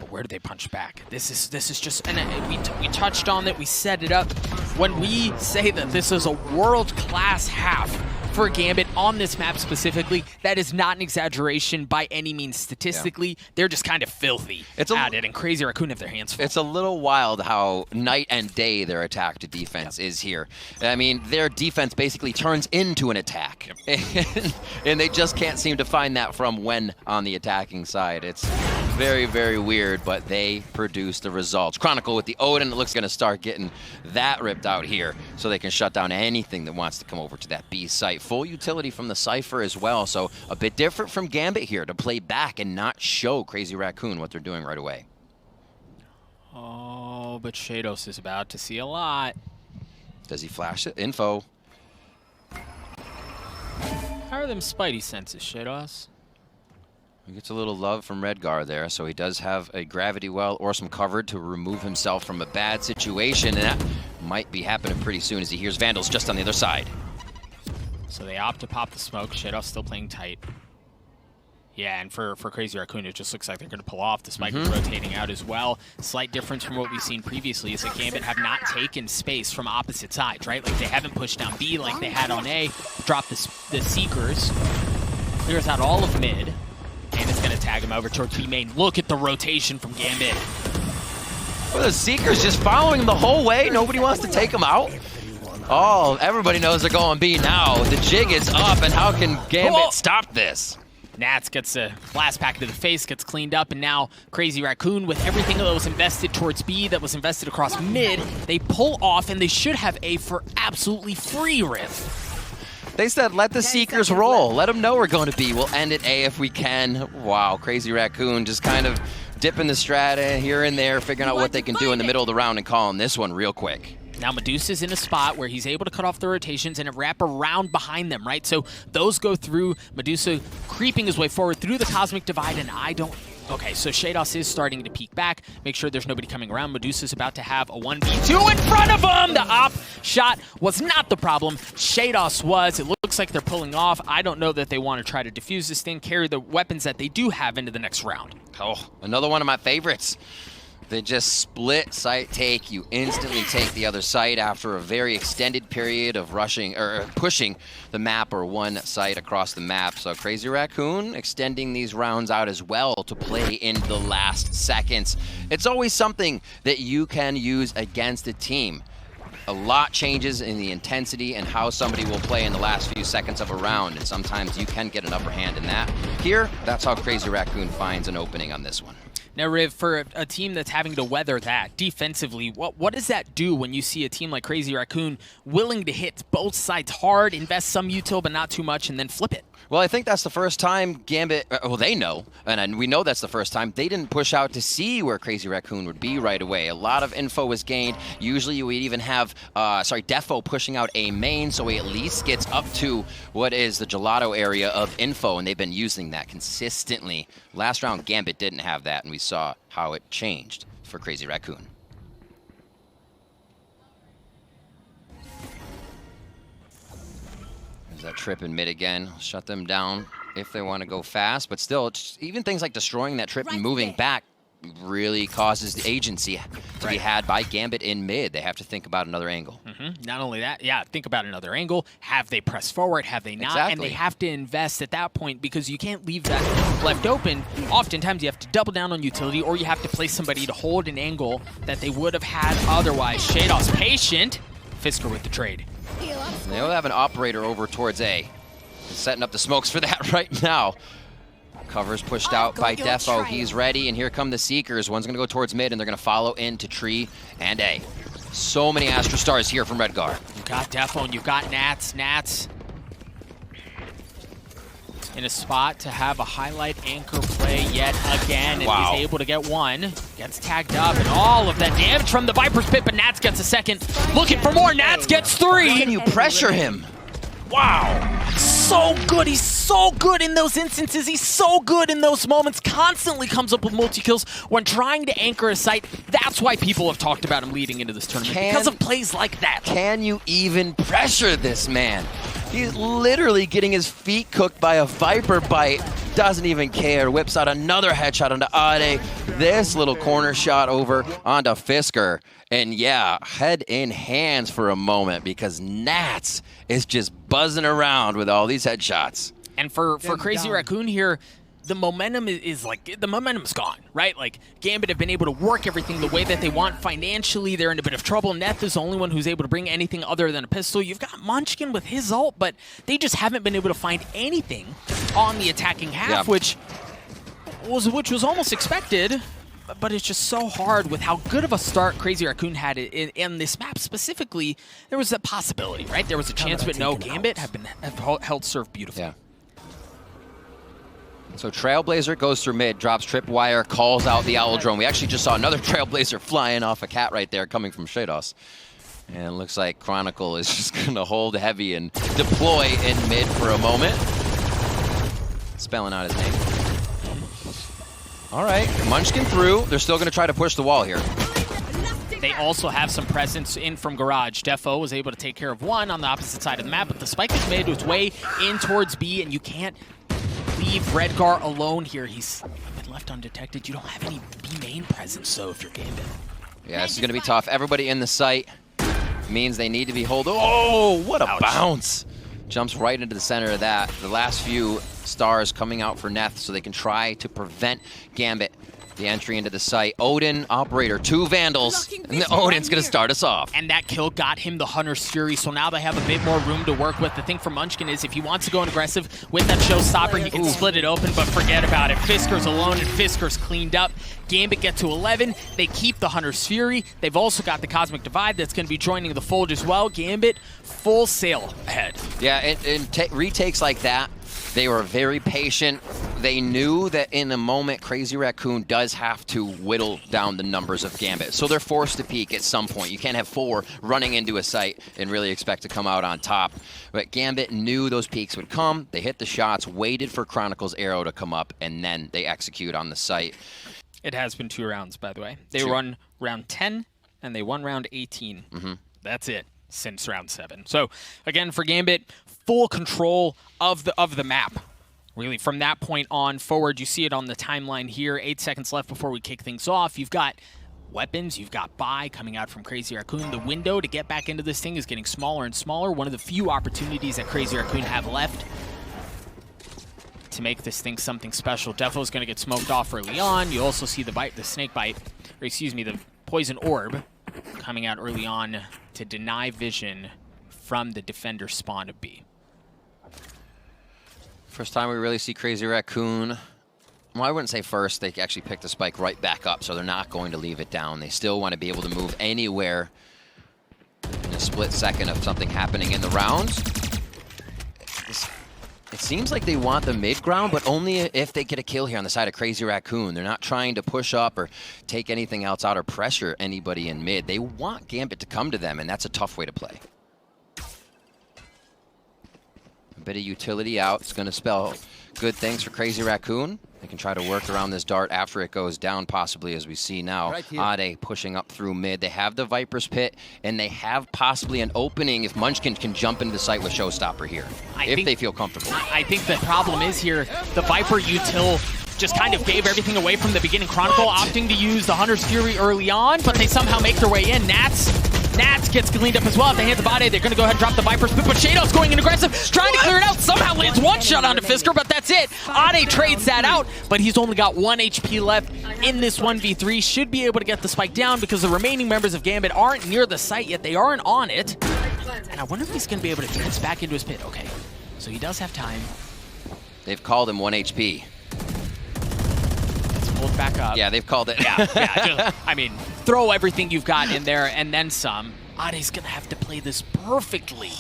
But where do they punch back? This is just, and we touched on it, we set it up. When we say that this is a world-class half for Gambit on this map specifically, that is not an exaggeration by any means statistically. Yeah. They're just kind of filthy at it, and Crazy Raccoon have their hands full. It's a little wild how night and day their attack to defense is here. I mean, their defense basically turns into an attack. And they just can't seem to find that from when on the attacking side. It's very, very weird, but they produce the results. Chronicle with the Odin, it looks going to start getting that ripped out here so they can shut down anything that wants to come over to that B site. Full utility from the Cypher as well, so a bit different from Gambit here to play back and not show Crazy Raccoon what they're doing right away. Oh, but Shados is about to see a lot. Does he flash it? Info. How are them spidey senses, Shados? He gets a little love from Redgar there, so he does have a gravity well or some cover to remove himself from a bad situation, and that might be happening pretty soon as he hears Vandals just on the other side. So they opt to pop the smoke. Shadows still playing tight. Yeah, and for Crazy Raccoon, it just looks like they're going to pull off. The spike is rotating out as well. Slight difference from what we've seen previously is that Gambit have not taken space from opposite sides, right? Like, they haven't pushed down B like they had on A, dropped the Seekers, clears out all of mid, and it's going to tag him over towards B main. Look at the rotation from Gambit. Well, the Seekers just following the whole way. Nobody wants to take them out. Oh, everybody knows they're going B now. The jig is up, and how can Gambit stop this? Nats gets a blast pack to the face, gets cleaned up, and now Crazy Raccoon, with everything that was invested towards B, that was invested across mid, they pull off, and they should have A for absolutely free, Riff. They said, let the Seekers roll. Let them know we're going to B. We'll end at A if we can. Wow, Crazy Raccoon just kind of dipping the strata here and there, figuring out what they can do in the middle of the round and calling this one real quick. Now Medusa's in a spot where he's able to cut off the rotations and wrap around behind them, right? So those go through, Medusa creeping his way forward through the Cosmic Divide, and I don't... Okay, so Shados is starting to peek back, make sure there's nobody coming around. Medusa's about to have a 1v2 in front of him! The op shot was not the problem. Shados was. It looks like they're pulling off. I don't know that they want to try to defuse this thing, carry the weapons that they do have into the next round. Oh, another one of my favorites. They just split site take. You instantly take the other site after a very extended period of rushing or pushing the map or one site across the map. So Crazy Raccoon extending these rounds out as well to play in the last seconds. It's always something that you can use against a team. A lot changes in the intensity and how somebody will play in the last few seconds of a round, and sometimes you can get an upper hand in that. Here, that's how Crazy Raccoon finds an opening on this one. Now, Riv, for a team that's having to weather that defensively, what does that do when you see a team like Crazy Raccoon willing to hit both sides hard, invest some util, but not too much, and then flip it? Well, I think that's the first time Gambit, well, they know, and we know that's the first time, they didn't push out to see where Crazy Raccoon would be right away. A lot of info was gained. Usually you would even have, Defo pushing out a main, so he at least gets up to what is the gelato area of info, and they've been using that consistently. Last round, Gambit didn't have that, and we saw how it changed for Crazy Raccoon. That trip in mid again. Shut them down if they want to go fast, but still, even things like destroying that trip and moving back really causes the agency to be had by Gambit in mid. They have to think about another angle. Not only that, yeah, think about another angle. Have they pressed forward? Have they not? Exactly. And they have to invest at that point because you can't leave that left open. Oftentimes you have to double down on utility or you have to place somebody to hold an angle that they would have had otherwise. Shadow's patient. Fisker with the trade. They'll have an operator over towards A. Setting up the smokes for that right now. Cover's pushed out by Defo. He's ready, and here come the Seekers. One's going to go towards mid, and they're going to follow into Tree and A. So many Astra Stars here from Redgar. You've got Defo, and you've got Nats. Nats in a spot to have a highlight anchor play yet again, and he's able to get one. Gets tagged up, and all of that damage from the Viper's Pit, but Nats gets a second. Looking for more. Nats gets 3. How can you pressure him? Wow. So good. He's so good in those instances. He's so good in those moments. Constantly comes up with multi-kills when trying to anchor a site. That's why people have talked about him leading into this tournament. Because of plays like that. Can you even pressure this man? He's literally getting his feet cooked by a Viper bite. Doesn't even care. Whips out another headshot onto Ade. This little corner shot over onto Fisker. And yeah, head in hands for a moment because Nats is just buzzing around with all these headshots. And for Crazy Raccoon here, the momentum is like, the momentum's gone, right? Like, Gambit have been able to work everything the way that they want. Financially, they're in a bit of trouble. Neth is the only one who's able to bring anything other than a pistol. You've got Munchkin with his ult, but they just haven't been able to find anything on the attacking half, which was almost expected. But it's just so hard with how good of a start Crazy Raccoon had in this map specifically. There was a possibility, right? There was a chance, but no, Gambit have held serve beautifully. Yeah. So Trailblazer goes through mid, drops tripwire, calls out the Owl Drone. We actually just saw another Trailblazer flying off a cat right there coming from Shados. And it looks like Chronicle is just going to hold heavy and deploy in mid for a moment. Spelling out his name. All right, Munchkin through. They're still going to try to push the wall here. They also have some presence in from Garage. Defo was able to take care of one on the opposite side of the map, but the spike is made its way in towards B, and you can't leave Redgar alone here. He's been left undetected. You don't have any B main presence, though, if you're Gambit. Yeah, this is going to be tough. Everybody in the site means they need to be holding. Oh, what a bounce. Jumps right into the center of that. The last few stars coming out for Neth so they can try to prevent Gambit the entry into the site. Odin, operator, 2 Vandals, and the Odin's going to start us off. And that kill got him the Hunter's Fury, so now they have a bit more room to work with. The thing for Munchkin is if he wants to go aggressive with that showstopper, he can split it open, but forget about it. Fisker's alone, and Fisker's cleaned up. Gambit get to 11. They keep the Hunter's Fury. They've also got the Cosmic Divide that's going to be joining the fold as well. Gambit, full sail ahead. Yeah, and retakes like that, they were very patient. They knew that in a moment, Crazy Raccoon does have to whittle down the numbers of Gambit. So they're forced to peek at some point. You can't have 4 running into a site and really expect to come out on top. But Gambit knew those peaks would come. They hit the shots, waited for Chronicle's arrow to come up, and then they execute on the site. It has been 2 rounds, by the way. They run round 10, and they won round 18. That's it since round 7. So, again, for Gambit, full control of the map. Really, from that point on forward, you see it on the timeline here. 8 seconds left before we kick things off. You've got weapons, you've got buy coming out from Crazy Raccoon. The window to get back into this thing is getting smaller and smaller. One of the few opportunities that Crazy Raccoon have left to make this thing something special. Defo's going to get smoked off early on. You also see the snake bite, or excuse me, the poison orb coming out early on to deny vision from the defender spawn of B. First time we really see Crazy Raccoon. Well, I wouldn't say first. They actually picked the spike right back up, so they're not going to leave it down. They still want to be able to move anywhere in a split second of something happening in the round. It seems like they want the mid ground, but only if they get a kill here on the side of Crazy Raccoon. They're not trying to push up or take anything else out or pressure anybody in mid. They want Gambit to come to them, and that's a tough way to play. A bit of utility out. It's going to spell good things for Crazy Raccoon. They can try to work around this dart after it goes down, possibly, as we see now. Ade pushing up through mid. They have the Viper's Pit, and they have possibly an opening if Munchkin can jump into the site with Showstopper here, if they feel comfortable. I think the problem is here, the Viper util just kind of gave everything away from the beginning. Chronicle opting to use the Hunter's Fury early on, but they somehow make their way in. Nats gets cleaned up as well at the hands of Ade. They're going to go ahead and drop the Viper's Pit, but Shadow's going in aggressive, trying to clear it out. Somehow lands one shot onto Fisker, but that's it. Ade trades that out, but he's only got 1 HP left in this 1v3. Should be able to get the spike down because the remaining members of Gambit aren't near the site yet. They aren't on it. And I wonder if he's going to be able to dance back into his pit. Okay, so he does have time. They've called him 1 HP. Let's pull it back up. Yeah, they've called it. I mean, throw everything you've got in there and then some. Ade's going to have to play this perfectly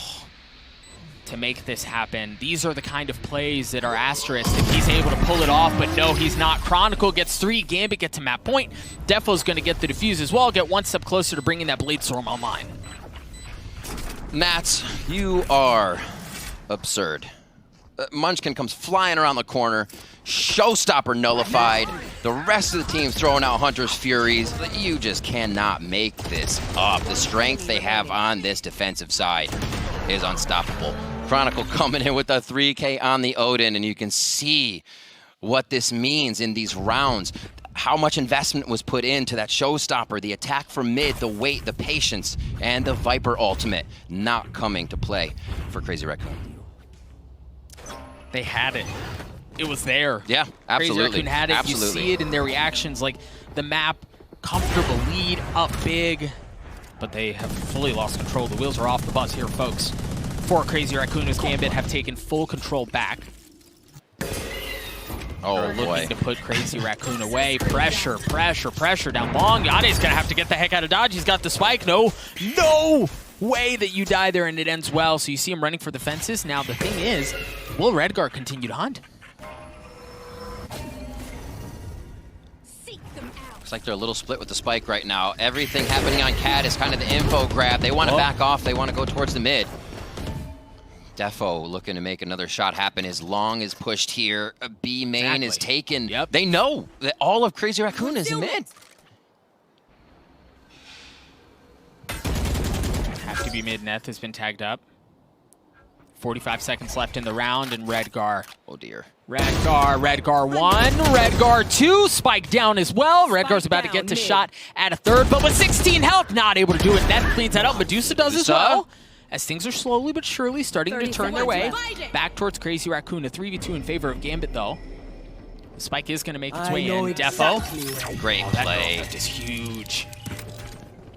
to make this happen. These are the kind of plays that are asterisk if he's able to pull it off, but no, he's not. Chronicle gets 3, Gambit gets to map point. Defo's going to get the defuse as well, get 1 step closer to bringing that Blade Storm online. Nats, you are absurd. Munchkin comes flying around the corner. Showstopper nullified. The rest of the team's throwing out Hunter's Furies. You just cannot make this up. The strength they have on this defensive side is unstoppable. Chronicle coming in with a 3K on the Odin, and you can see what this means in these rounds. How much investment was put into that Showstopper, the attack from mid, the weight, the patience, and the Viper ultimate not coming to play for Crazy Raccoon. They had it. It was there. Yeah, absolutely. Crazy Raccoon had it. Absolutely. You see it in their reactions, like the map, comfortable lead, up big, but they have fully lost control. The wheels are off the bus here, folks. For Crazy Raccoon as Gambit have taken full control back. Oh, boy. Looking to put Crazy Raccoon away. Pressure, pressure, pressure down long. Yade's going to have to get the heck out of dodge. He's got the spike. No way that you die there, and it ends well. So you see him running for the fences. Now, the thing is, will Redgar continue to hunt? Looks like they're a little split with the spike right now. Everything happening on Cat is kind of the info grab. They want to back off. They want to go towards the mid. Defo looking to make another shot happen. His long is pushed here. B main is taken. Yep. They know that all of Crazy Raccoon is in mid. Have to be mid. Neth has been tagged up. 45 seconds left in the round, and Redgar. Oh dear. Redgar 1, Redgar 2, spike down as well. Redgar's about to get to shot at a third, but with 16 health, not able to do it. Neth cleans that up. Medusa does as well. As things are slowly but surely starting to turn their way back towards Crazy Raccoon. A 3v2 in favor of Gambit, though. The spike is going to make its way in. Defo. Great That play. neural effect is huge.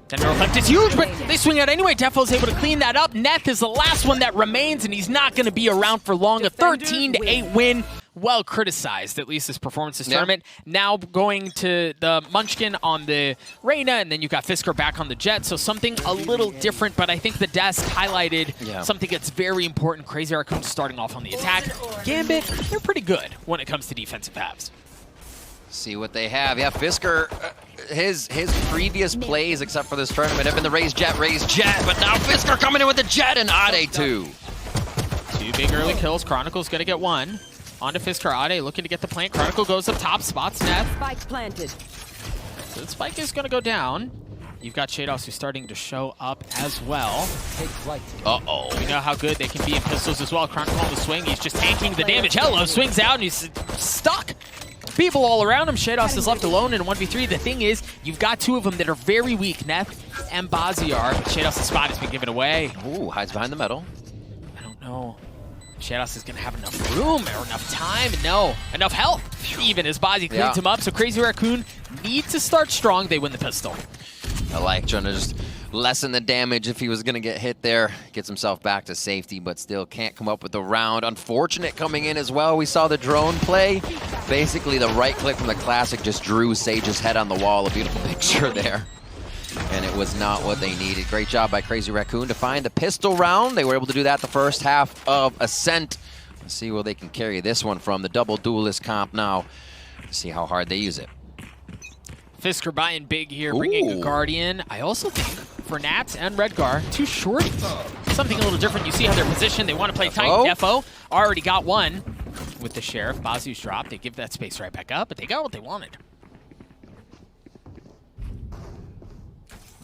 That neural effect is huge, but they swing out anyway. Defo's able to clean that up. Neth is the last one that remains, and he's not going to be around for long. A 13-8 win. Well criticized, at least this performance this tournament. Now going to the Munchkin on the Reyna, and then you've got Fisker back on the Jet, so something a little different, but I think the desk highlighted something that's very important. Crazy Raccoon starting off on the attack. Gambit, they're pretty good when it comes to defensive halves. See what they have. Yeah, Fisker, his previous plays, except for this tournament, have been the raise jet, but now Fisker coming in with the Jet and Ade too. 2 big early kills. Chronicle's going to get 1. Onto Fisker. Ade looking to get the plant. Chronicle goes up top, spots Neth. Spike planted. So the spike is going to go down. You've got Shados who's starting to show up as well. Uh-oh. We know how good they can be in pistols as well. Chronicle on the swing. He's just tanking the damage. Hello, swings out and he's stuck. People all around him. Shados is left alone in a 1v3. The thing is, you've got 2 of them that are very weak. Neth and Baziar. Shados' spot has been given away. Ooh, hides behind the metal. I don't know. Shados is going to have enough room or enough time. No, enough health, even as Bazi cleans him up. So Crazy Raccoon need to start strong. They win the pistol. I like trying to just lessen the damage if he was going to get hit there. Gets himself back to safety, but still can't come up with the round. Unfortunate coming in as well. We saw the drone play. Basically, the right click from the Classic just drew Sage's head on the wall. A beautiful picture there. And it was not what they needed. Great job by Crazy Raccoon to find the pistol round. They were able to do that the first half of Ascent. Let's see where they can carry this one from. The double duelist comp now. See how hard they use it. Fisker buying big here, bringing a Guardian. I also think for Nats and Redgar, 2 short. Something a little different. You see how they're positioned. They want to play tight. Defo already got 1 with the Sheriff. Bazu's drop. They give that space right back up, but they got what they wanted.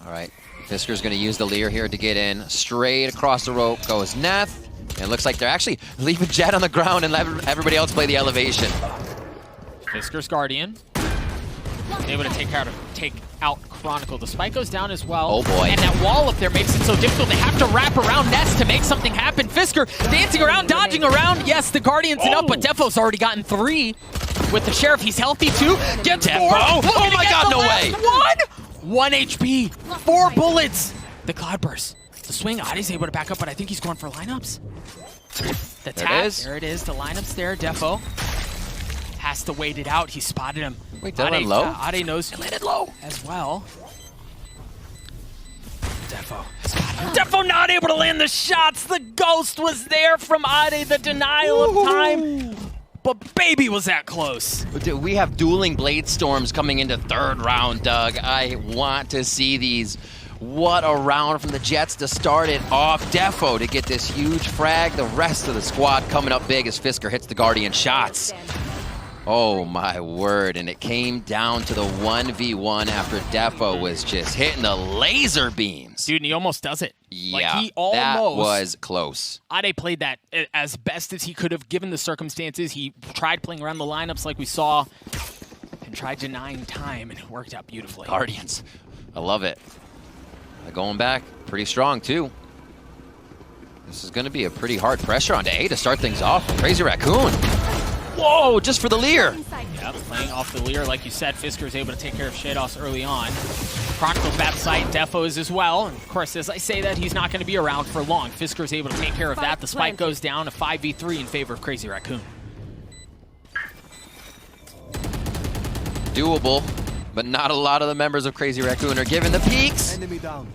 All right, Fisker's going to use the Leer here to get in. Straight across the rope goes Neth. And it looks like they're actually leaving Jet on the ground and let everybody else play the elevation. Fisker's Guardian. Able to take out Chronicle. The spike goes down as well. Oh boy. And that wall up there makes it so difficult. They have to wrap around Nets to make something happen. Fisker dancing around, dodging around. Yes, the Guardian's enough, but Defo's already gotten 3. With the Sheriff, he's healthy too. Gets 4. Oh my god, no way. 1 HP. 4 bullets. The Cloudburst. The swing, Adi's able to back up, but I think he's going for lineups. The tap, there it is. The lineups there. Defo has to wait it out. He spotted him. Wait, did I land low? Ade knows he landed low as well. Defo spotted him. Defo not able to land the shots. The ghost was there from Ade. The denial of time. But baby, was that close. We have dueling Blade Storms coming into 3rd round, Doug. I want to see these. What a round from the Jets to start it off. Defo to get this huge frag. The rest of the squad coming up big as Fisker hits the Guardian shots. Oh my word, and it came down to the 1v1 after Defo was just hitting the laser beams. Dude, and he almost does it. Yeah, like he almost, that was close. Ade played that as best as he could have given the circumstances. He tried playing around the lineups like we saw and tried denying time, and it worked out beautifully. Guardians, I love it. Going back pretty strong too. This is going to be a pretty hard pressure onto A to start things off. Crazy Raccoon. Whoa, just for the Leer. Yeah, playing off the Leer, like you said, Fisker is able to take care of Shados early on. Chronicle's bad site, Defo is as well. And of course, as I say that, he's not going to be around for long. Fisker is able to take care of that. The spike goes down to 5v3 in favor of Crazy Raccoon. Doable, but not a lot of the members of Crazy Raccoon are given the peaks. Enemy down.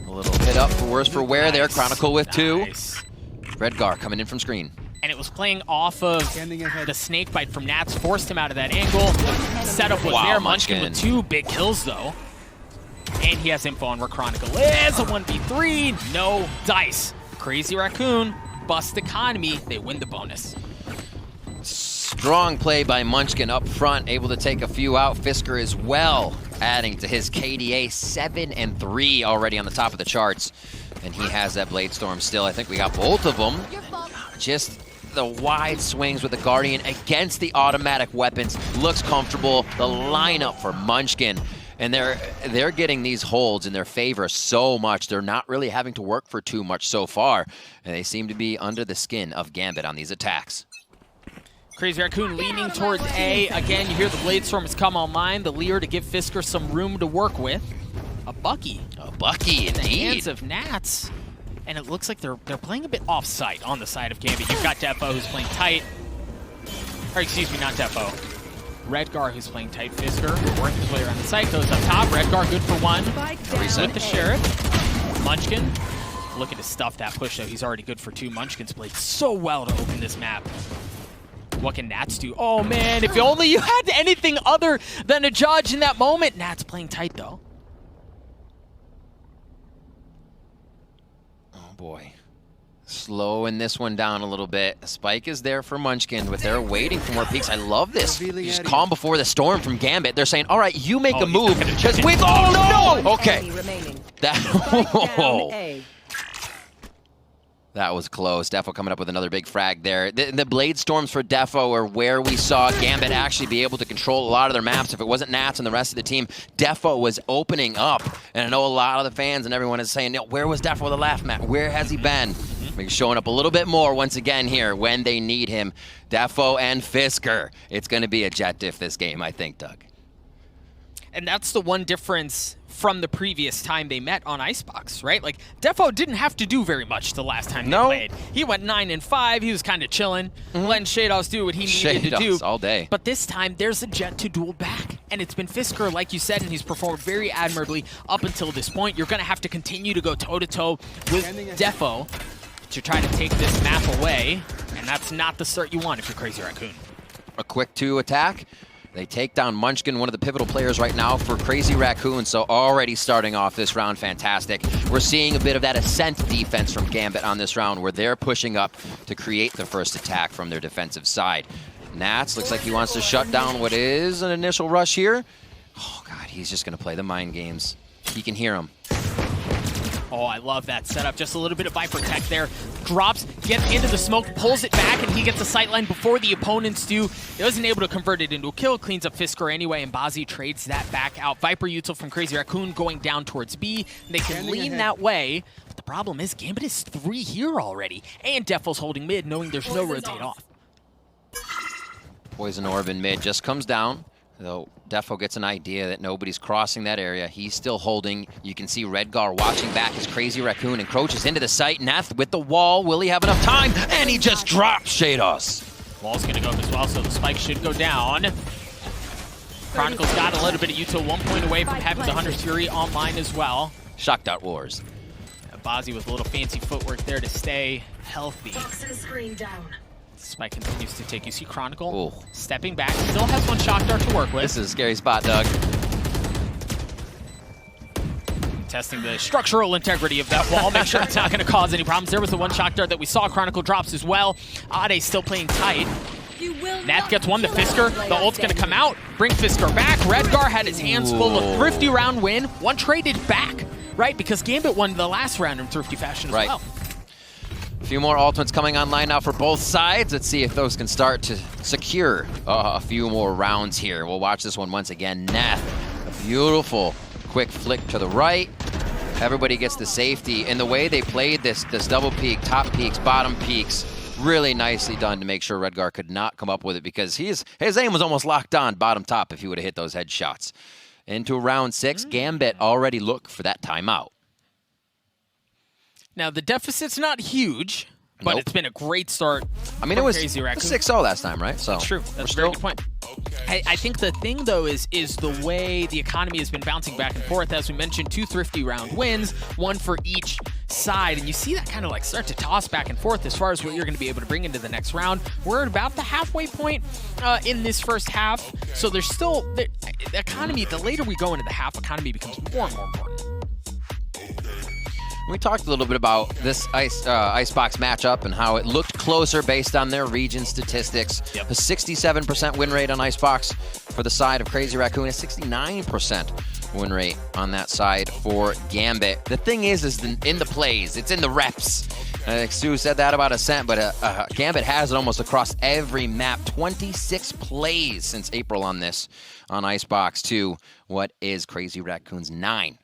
A little hit up for worse for wear there. Chronicle with 2. Nice. Redgar coming in from screen. And it was playing off of the snake bite from Nats, forced him out of that angle. The setup was there. Munchkin with 2 big kills, though. And he has info on where Chronicle is. A 1v3, no dice. Crazy Raccoon, bust economy. They win the bonus. Strong play by Munchkin up front, able to take a few out. Fisker as well, adding to his KDA. 7-3 already on the top of the charts. And he has that Blade Storm still. I think we got both of them. Just the wide swings with the Guardian against the automatic weapons. Looks comfortable. The lineup for Munchkin. And they're getting these holds in their favor so much. They're not really having to work for too much so far. And they seem to be under the skin of Gambit on these attacks. Crazy Raccoon leaning towards A. Again, you hear the Blade Storm has come online. The Leer to give Fisker some room to work with. A Bucky. A Bucky, indeed. In the hands of Nats. And it looks like they're playing a bit off-site on the side of Gambit. You've got Defo who's playing tight. Or excuse me, not Defo. Redgar who's playing tight. Fisker working his way around the site. Goes up top. Redgar good for 1. With the Sheriff. Munchkin. Looking to stuff that push, though. He's already good for 2. Munchkin's played so well to open this map. What can Nats do? Oh, man, if only you had anything other than a judge in that moment. Nats playing tight, though. Oh, boy. Slowing this one down a little bit. Spike is there for Munchkin, but they're waiting for more peaks. I love this. Just calm before the storm from Gambit. They're saying, all right, you make a move. Because we've... Oh, no! Okay. That was close. Defo coming up with another big frag there. The Blade Storms for Defo are where we saw Gambit actually be able to control a lot of their maps. If it wasn't Nats and the rest of the team, Defo was opening up. And I know a lot of the fans and everyone is saying, where was Defo the last map? Where has he been? He's showing up a little bit more once again here when they need him. Defo and Fisker. It's going to be a jet diff this game, I think, Doug. And that's the one difference from the previous time they met on Icebox, right? Like, Defo didn't have to do very much the last time they played. He went 9-5. He was kind of chilling, letting Shados do what he needed to do. All day. But this time, there's a jet to duel back. And it's been Fisker, like you said, and he's performed very admirably up until this point. You're going to have to continue to go toe-to-toe with Defo to try to take this map away. And that's not the start you want if you're Crazy Raccoon. A quick 2 attack. They take down Munchkin, one of the pivotal players right now for Crazy Raccoon, so already starting off this round fantastic. We're seeing a bit of that Ascent defense from Gambit on this round where they're pushing up to create the first attack from their defensive side. Nats looks like he wants to shut down what is an initial rush here. Oh, God, he's just going to play the mind games. He can hear him. Oh, I love that setup. Just a little bit of Viper tech there. Drops, gets into the smoke, pulls it back, and he gets a sightline before the opponents do. He wasn't able to convert it into a kill, cleans up Fisker anyway, and Bazzi trades that back out. Viper util from Crazy Raccoon going down towards B. They can lean that way, but the problem is Gambit is 3 here already, and Defo's holding mid, knowing there's no rotate off. Poison Orb in mid just comes down. Though Defo gets an idea that nobody's crossing that area. He's still holding. You can see Redgar watching back as Crazy Raccoon encroaches into the site. Nath with the wall. Will he have enough time? And he just drops Shados. Wall's going to go up as well, so the spike should go down. Chronicles got a little bit of util, 1 point away from having the Hunter's Fury online as well. Shock Dart Wars. Bazzi with a little fancy footwork there to stay healthy. Screen down. Spike continues to take. You see Chronicle Ooh. stepping back. Still has 1 shock dart to work with. This is a scary spot, Doug. Testing the structural integrity of that wall. Make sure it's not going to cause any problems. There was the 1 shock dart that we saw. Chronicle drops as well. Ade still playing tight. Nath gets 1 to Fisker. The ult's going to come out. Bring Fisker back. Redgar had his hands full. A thrifty round win. 1 traded back, right? Because Gambit won the last round in thrifty fashion as well. A few more ultimates coming online now for both sides. Let's see if those can start to secure a few more rounds here. We'll watch this one once again. Nath, a beautiful quick flick to the right. Everybody gets the safety. And the way they played this double peek, top peeks, bottom peeks, really nicely done to make sure Redgar could not come up with it, because his aim was almost locked on bottom top if he would have hit those headshots. Into round 6, Gambit already look for that timeout. Now, the deficit's not huge, but It's been a great start. I mean, it was 6-0 last time, right? So that's true. That's a very good point. I think the thing, though, is the way the economy has been bouncing back and forth. As we mentioned, 2 thrifty round wins, 1 for each side. And you see that kind of like start to toss back and forth as far as what you're going to be able to bring into the next round. We're at about the halfway point in this first half. So there's still the economy. The later we go into the half, economy becomes more and more important. We talked a little bit about this Icebox matchup and how it looked closer based on their region statistics. Yep. A 67% win rate on Icebox for the side of Crazy Raccoon, a 69% win rate on that side for Gambit. The thing is in the plays, it's in the reps. I think Sue said that about Ascent, but Gambit has it almost across every map. 26 plays since April on Icebox to what is Crazy Raccoon's 9.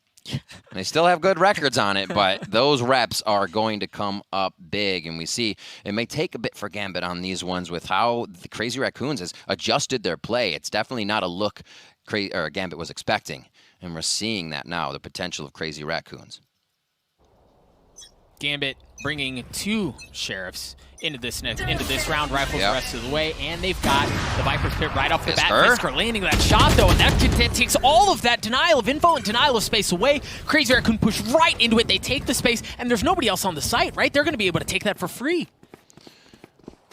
They still have good records on it, but those reps are going to come up big. And we see it may take a bit for Gambit on these ones with how the Crazy Raccoons has adjusted their play. It's definitely not a look Gambit was expecting. And we're seeing that now, the potential of Crazy Raccoons. Gambit bringing 2 sheriffs into this round, rifles the rest of the way, and they've got the Viper's Pit right off the bat. Fisker landing that shot, though, and that takes all of that denial of info and denial of space away. Crazy Raccoon push right into it. They take the space, and there's nobody else on the site, right? They're going to be able to take that for free.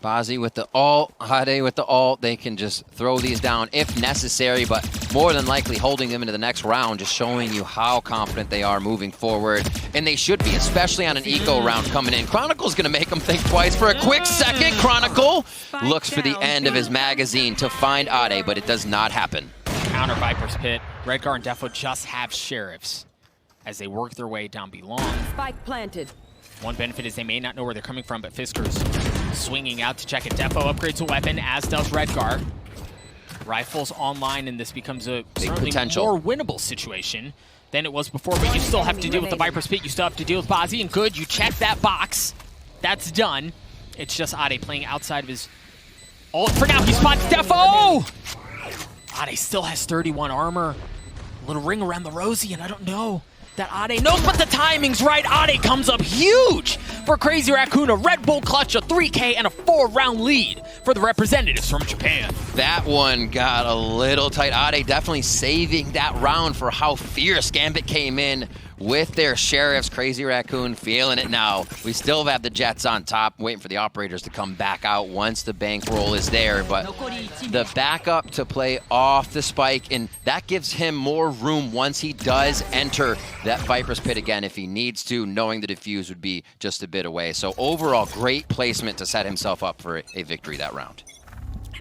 Bazzi with the ult, Hade with the ult. They can just throw these down if necessary, but more than likely holding them into the next round, just showing you how confident they are moving forward. And they should be, especially on an eco round coming in. Chronicle's going to make them think twice for a quick second. Chronicle looks for the end of his magazine to find Ade, but it does not happen. Counter Viper's Pit. Redgar and Defo just have sheriffs as they work their way down B long. Spike planted. One benefit is they may not know where they're coming from, but Fisker's swinging out to check it. Defo upgrades a weapon, as does Redgar. Rifles online, and this becomes a certainly more winnable situation than it was before, but you still have to deal with the Viper's Pit. You still have to deal with Bazzi, and good, you check that box. That's done. It's just Ade playing outside of his ult. For now, he spots Defo! Ade still has 31 armor. A little ring around the rosy, and I don't know that Ade knows, but the timing's right. Ade comes up huge for Crazy Raccoon. A Red Bull clutch, a 3K, and a 4-round lead for the representatives from Japan. That one got a little tight. Ade definitely saving that round for how fierce Gambit came in with their sheriffs. Crazy Raccoon feeling it now. We still have the Jets on top, waiting for the operators to come back out once the bankroll is there. But the backup to play off the spike, and that gives him more room once he does enter that Viper's Pit again if he needs to, knowing the defuse would be just a bit away. So overall, great placement to set himself up for a victory that round.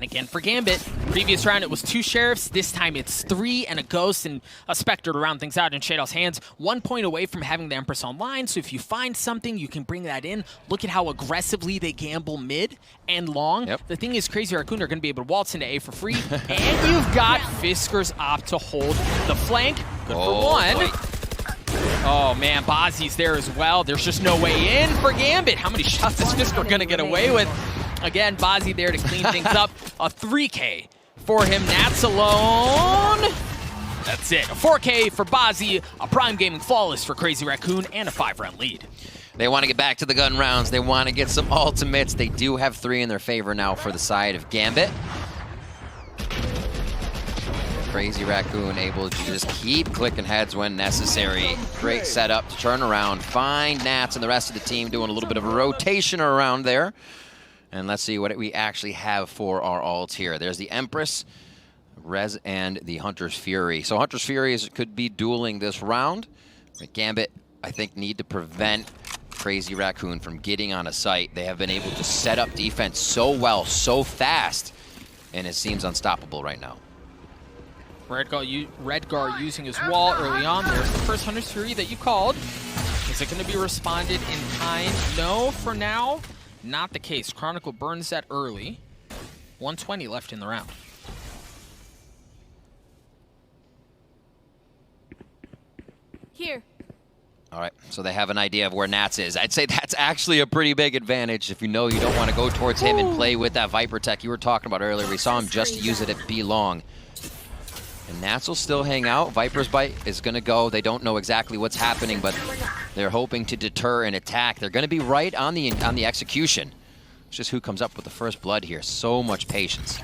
And again for Gambit, previous round it was 2 Sheriffs, this time it's 3 and a Ghost and a Spectre to round things out in Shadow's hands. 1 point away from having the Empress online, so if you find something, you can bring that in. Look at how aggressively they gamble mid and long. Yep. The thing is, Crazy Raccoon are going to be able to waltz into A for free, and you've got Fisker's op to hold the flank. Good for one. Boy. Oh man, Bozzy's there as well. There's just no way in for Gambit. How many shots is Fisker going to get away with? Again, Bozzy there to clean things up. A 3K for him. Nats alone. That's it. A 4K for Bozzy. A Prime Gaming flawless for Crazy Raccoon, and a 5-round lead. They want to get back to the gun rounds. They want to get some ultimates. They do have 3 in their favor now for the side of Gambit. Crazy Raccoon able to just keep clicking heads when necessary. Great setup to turn around, find Nats and the rest of the team doing a little bit of a rotation around there. And let's see what we actually have for our ult here. There's the Empress, Rez, and the Hunter's Fury. So Hunter's Fury could be dueling this round. But Gambit, I think, need to prevent Crazy Raccoon from getting on a site. They have been able to set up defense so well, so fast, and it seems unstoppable right now. Redgar using his wall early on. There's the first Hunter's Fury that you called. Is it going to be responded in kind? No, for now, not the case. Chronicle burns that early. 120 left in the round. Here. All right, so they have an idea of where Nats is. I'd say that's actually a pretty big advantage if you know you don't want to go towards him and play with that Viper tech you were talking about earlier. We saw him just use it at B long. And Nats will still hang out. Viper's Bite is going to go. They don't know exactly what's happening, but they're hoping to deter an attack. They're going to be right on the execution. It's just who comes up with the first blood here. So much patience.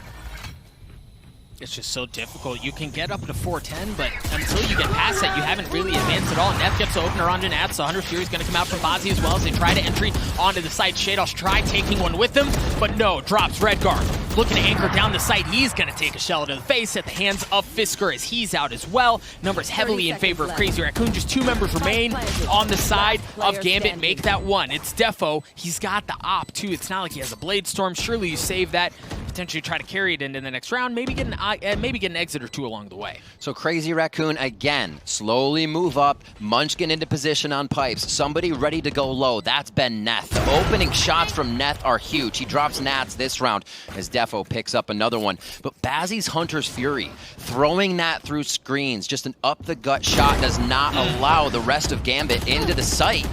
It's just so difficult. You can get up to 410, but until you get past that, you haven't really advanced at all. Neth gets to open around to Nats. The Hunter Fury is going to come out from Bozzy as well as they try to entry onto the site. Shadows try taking one with them, but no, drops Redgar. Looking to anchor down the site. He's going to take a shell to the face at the hands of Fisker as he's out as well. Numbers heavily in favor of Crazy Raccoon. Just 2 members remain on the side of Gambit. Make that 1. It's Defo. He's got the op too. It's not like he has a Blade Storm. Surely you save that. Potentially try to carry it into the next round. Maybe get an exit or 2 along the way. So Crazy Raccoon, again, slowly move up. Munchkin into position on pipes. Somebody ready to go low. That's been Neth. The opening shots from Neth are huge. He drops Nats this round as Defo picks up another one. But Bazzy's Hunter's Fury, throwing that through screens, just an up-the-gut shot does not allow the rest of Gambit into the site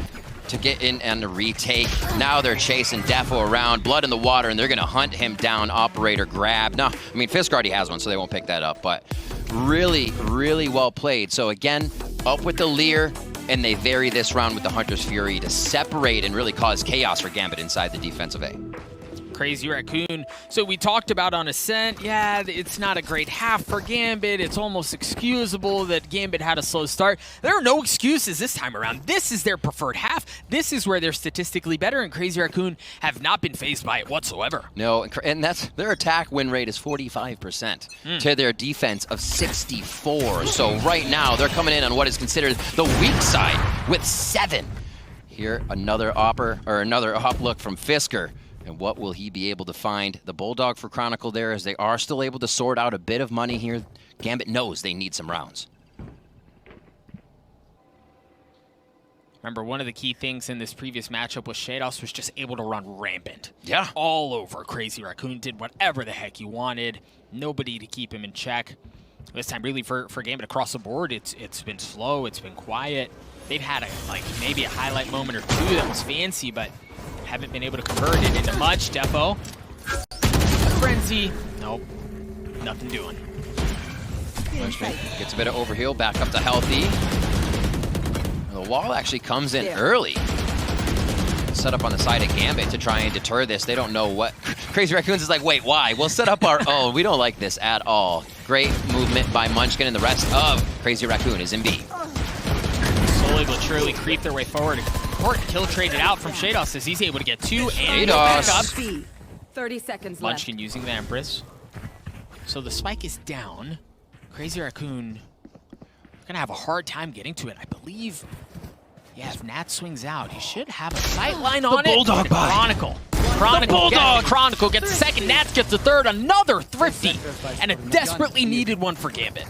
to get in and retake. Now they're chasing Defo around, blood in the water, and they're going to hunt him down. Operator grab. No, I mean, Fisk already has one, so they won't pick that up, but really, really well played. So again, up with the Leer, and they vary this round with the Hunter's Fury to separate and really cause chaos for Gambit inside the defensive A. Crazy Raccoon. So we talked about on Ascent, yeah, it's not a great half for Gambit. It's almost excusable that Gambit had a slow start. There are no excuses this time around. This is their preferred half. This is where they're statistically better, and Crazy Raccoon have not been fazed by it whatsoever. No, and that's their attack win rate is 45% to their defense of 64. So right now they're coming in on what is considered the weak side with 7. Here, another op look from Fisker. And what will he be able to find? The Bulldog for Chronicle there, as they are still able to sort out a bit of money here. Gambit knows they need some rounds. Remember, one of the key things in this previous matchup was Shados was just able to run rampant. Yeah. All over. Crazy Raccoon did whatever the heck he wanted. Nobody to keep him in check. This time, really, for Gambit across the board, it's been slow, it's been quiet. They've had maybe a highlight moment or 2 that was fancy, but haven't been able to convert it into much. Defo. Frenzy. Nope. Nothing doing. Munchkin gets a bit of overheal, back up to healthy. The wall actually comes in early. Set up on the side of Gambit to try and deter this. They don't know what. Crazy Raccoons is like, wait, why? We'll set up our own. We don't like this at all. Great movement by Munchkin, and the rest of Crazy Raccoon is in B. Slowly but surely creep their way forward. Important kill traded out from Shados as he's able to get 2 and go back up. 30 seconds left. Munchkin using the Empress. So the spike is down. Crazy Raccoon gonna have a hard time getting to it. I believe, yeah, if Nat swings out, he should have a sight line on it. Bulldog Chronicle. Chronicle gets the second, Nats gets the third, another thrifty, and a desperately needed one for Gambit.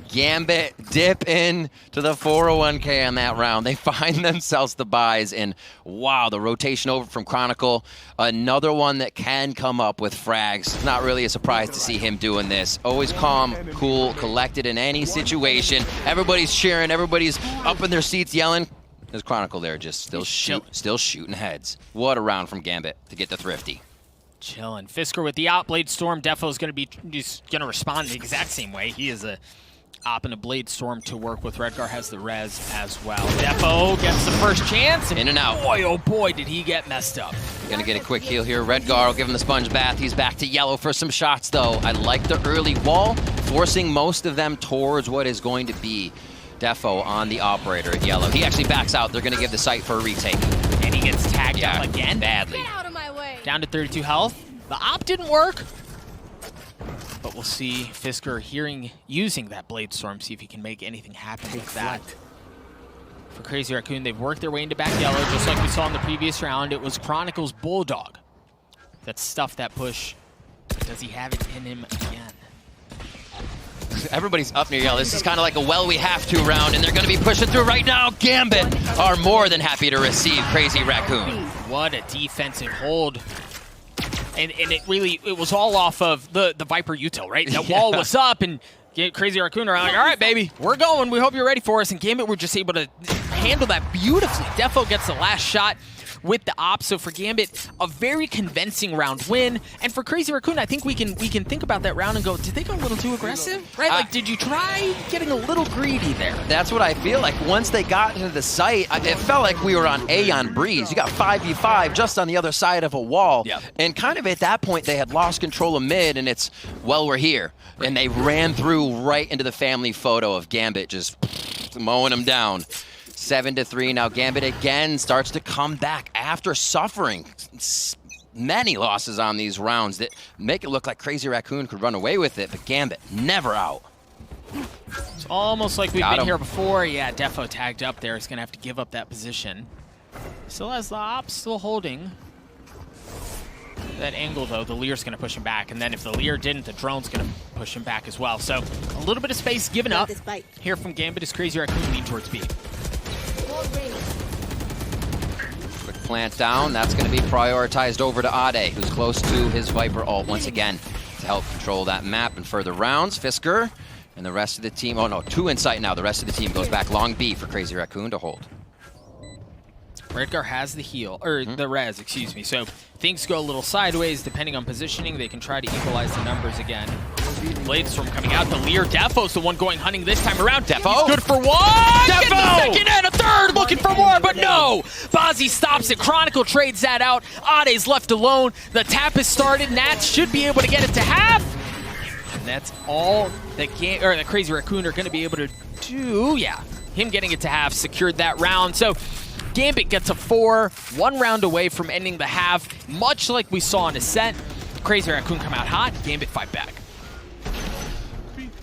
Gambit dip in to the 401k on that round. They find themselves the buys, and wow, the rotation over from Chronicle. Another one that can come up with frags. It's not really a surprise to see him doing this. Always calm, cool, collected in any situation. Everybody's cheering, everybody's up in their seats yelling. There's Chronicle there, just still shooting heads. What a round from Gambit to get the thrifty. Chillin'. Fisker with the out, Blade Storm. Defo's gonna respond the exact same way. He is a op and a Blade Storm to work with. Redgar has the res as well. Defo gets the first chance. And in and out. Boy, oh boy, did he get messed up. Gonna get a quick heal here. Redgar will give him the sponge bath. He's back to yellow for some shots, though. I like the early wall, forcing most of them towards what is going to be Defo on the operator at yellow. He actually backs out. They're gonna give the site for a retake. And he gets tagged up again. Badly. Get out of my way. Down to 32 health. The op didn't work. But we'll see Fisker using that Blade Storm, see if he can make anything happen with that. For Crazy Raccoon, they've worked their way into back yellow, just like we saw in the previous round. It was Chronicle's Bulldog that stuffed that push. Does he have it in him again? Everybody's up near yellow. This is kind of like a well we have to round, and they're going to be pushing through right now. Gambit are more than happy to receive Crazy Raccoon. What a defensive hold. And it was all off of the Viper util, right? That wall was up, and Crazy Raccoon are like, all right, baby, we're going. We hope you're ready for us. And Gambit were just able to handle that beautifully. Defo gets the last shot with the op. So for Gambit, a very convincing round win. And for Crazy Raccoon, I think we can think about that round and go, did they go a little too aggressive? Right? Like, did you try getting a little greedy there? That's what I feel like. Once they got into the site, it felt like we were on Aeon Breeze. You got 5v5 just on the other side of a wall. Yep. And kind of at that point, they had lost control of mid, and it's, well, we're here. And they ran through right into the family photo of Gambit just mowing them down. 7-3. Now Gambit again starts to come back after suffering many losses on these rounds that make it look like Crazy Raccoon could run away with it, but Gambit never out. It's almost like we've been here before. Yeah, Defo tagged up there. He's going to have to give up that position. Still has the op, still holding that angle, though. The Lear's going to push him back, and then if the Lear didn't, the drone's going to push him back as well. So a little bit of space given up here from Gambit as Crazy Raccoon lead towards B. Quick plant down. That's going to be prioritized over to Ade, who's close to his Viper ult once again to help control that map and further rounds. Fisker and the rest of the team. Oh no, 2 in sight now. The rest of the team goes back long B for Crazy Raccoon to hold. Redgar has the heal, or the res, excuse me. So things go a little sideways depending on positioning. They can try to equalize the numbers again. Blade Storm coming out. The Lear. Defo's the one going hunting this time around. Defo. He's good for one. Defo! Getting the second and a third. Looking for more, but no. Bazzi stops it. Chronicle trades that out. Ade's left alone. The tap has started. Nats should be able to get it to half. And that's all that the Crazy Raccoon are going to be able to do. Yeah, him getting it to half secured that round. So Gambit gets a 4, 1 round away from ending the half, much like we saw in a set. Crazy Raccoon come out hot, Gambit fight back.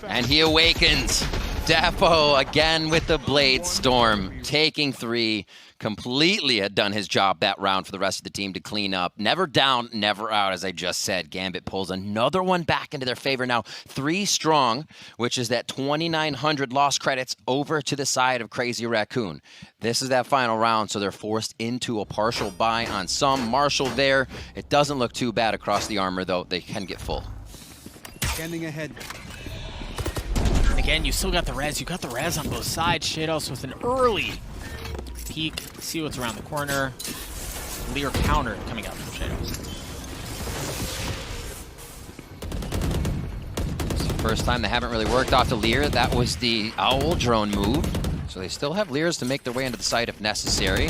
And he awakens. Defo again with the Blade Storm, taking 3. Completely had done his job that round for the rest of the team to clean up. Never down, never out, as I just said. Gambit pulls another one back into their favor now. 3 strong, which is that 2,900 lost credits over to the side of Crazy Raccoon. This is that final round, so they're forced into a partial buy on some. Marshall there. It doesn't look too bad across the armor, though. They can get full. Scanning ahead. Again, you still got the res. You got the res on both sides. Shados with an early peek. See what's around the corner. Lear counter coming out from Shados. It's the first time they haven't really worked off the Lear. That was the Owl drone move. So they still have Lears to make their way into the site if necessary.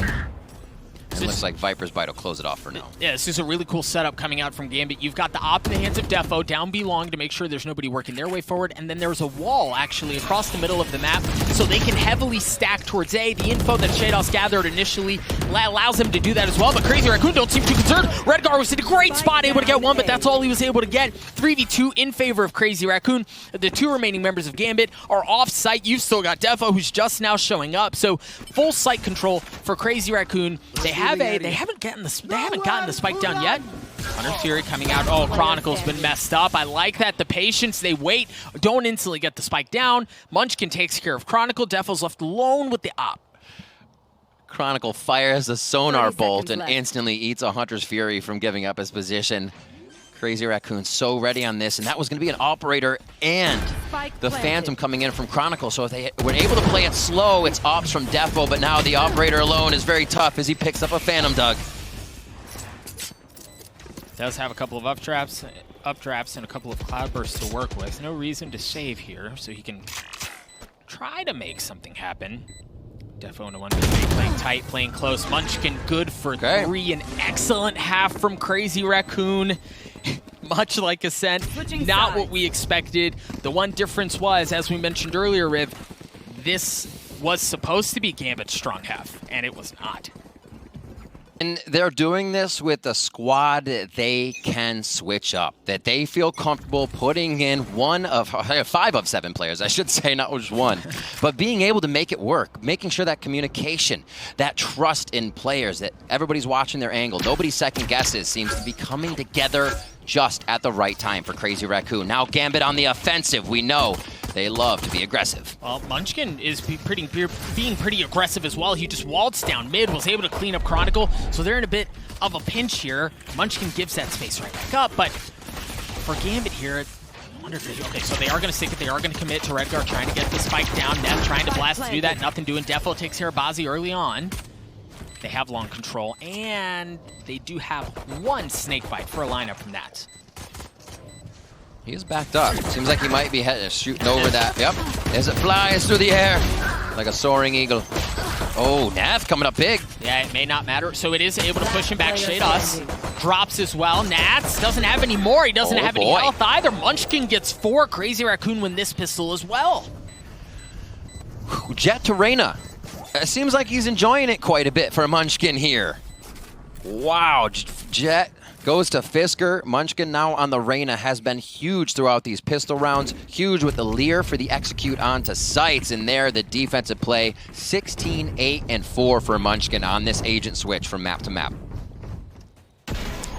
It looks like Viper's Bite will close it off for now. Yeah, this is a really cool setup coming out from Gambit. You've got the op in the hands of Defo, down B long to make sure there's nobody working their way forward, and then there's a wall actually across the middle of the map, so they can heavily stack towards A. The info that Shados gathered initially allows him to do that as well, but Crazy Raccoon don't seem too concerned. Redgar was in a great spot, able to get one, but that's all he was able to get. 3v2 in favor of Crazy Raccoon. The 2 remaining members of Gambit are off-site. You've still got Defo, who's just now showing up, so full site control for Crazy Raccoon. They haven't gotten the spike down yet. Hunter's Fury coming out. Oh, Chronicle's been messed up. I like that. The patience, they wait. Don't instantly get the spike down. Munchkin takes care of Chronicle. Defo's left alone with the op. Chronicle fires the sonar 30 bolt seconds and left. instantly eats a Hunter's Fury from giving up his position. Crazy Raccoon so ready on this, and that was going to be an operator and Spike the planted. Phantom coming in from Chronicle. So if they were able to play it slow, it's ops from Defo, but now the operator alone is very tough as he picks up a Phantom, Doug. Does have a couple of updrafts and a couple of cloudbursts to work with. No reason to save here, so he can try to make something happen. Defo in a 1v3, playing tight, playing close. Munchkin good for 3. An excellent half from Crazy Raccoon. Much like Ascent, Switching Oh. not sides. what we expected. The one difference was, as we mentioned earlier, Riv, this was supposed to be Gambit's strong half, and it was not. And they're doing this with a squad that they can switch up, that they feel comfortable putting in 5 of 7 players, I should say, not just one, but being able to make it work, making sure that communication, that trust in players, that everybody's watching their angle, nobody second guesses, seems to be coming together just at the right time for Crazy Raccoon. Now Gambit on the offensive, we know they love to be aggressive. Well, Munchkin is being pretty aggressive as well. He just waltzed down mid, was able to clean up Chronicle, so they're in a bit of a pinch here. Munchkin gives that space right back up, but for Gambit here, I wonder if they, okay, so they are going to stick it, they are going to commit to Redguard, trying to get the spike down. Neff trying to blast to do that, nothing doing. Defo takes care of Bazzi early on. They have long control, and they do have one snakebite for a lineup from that. He is backed up. Seems like he might be shooting over that. Yep. As it flies through the air like a soaring eagle. Oh, Nav coming up big. Yeah, it may not matter. So it is able to push him back. Shados drops as well. Nats doesn't have any more. He doesn't have any health either. Munchkin gets 4. Crazy Raccoon win this pistol as well. Jet to Reyna. It seems like he's enjoying it quite a bit for Munchkin here. Wow, Jet goes to Fisker. Munchkin now on the Reyna has been huge throughout these pistol rounds. Huge with the Lear for the execute onto sights. And there, the defensive play, 16, 8, and 4 for Munchkin on this agent switch from map to map.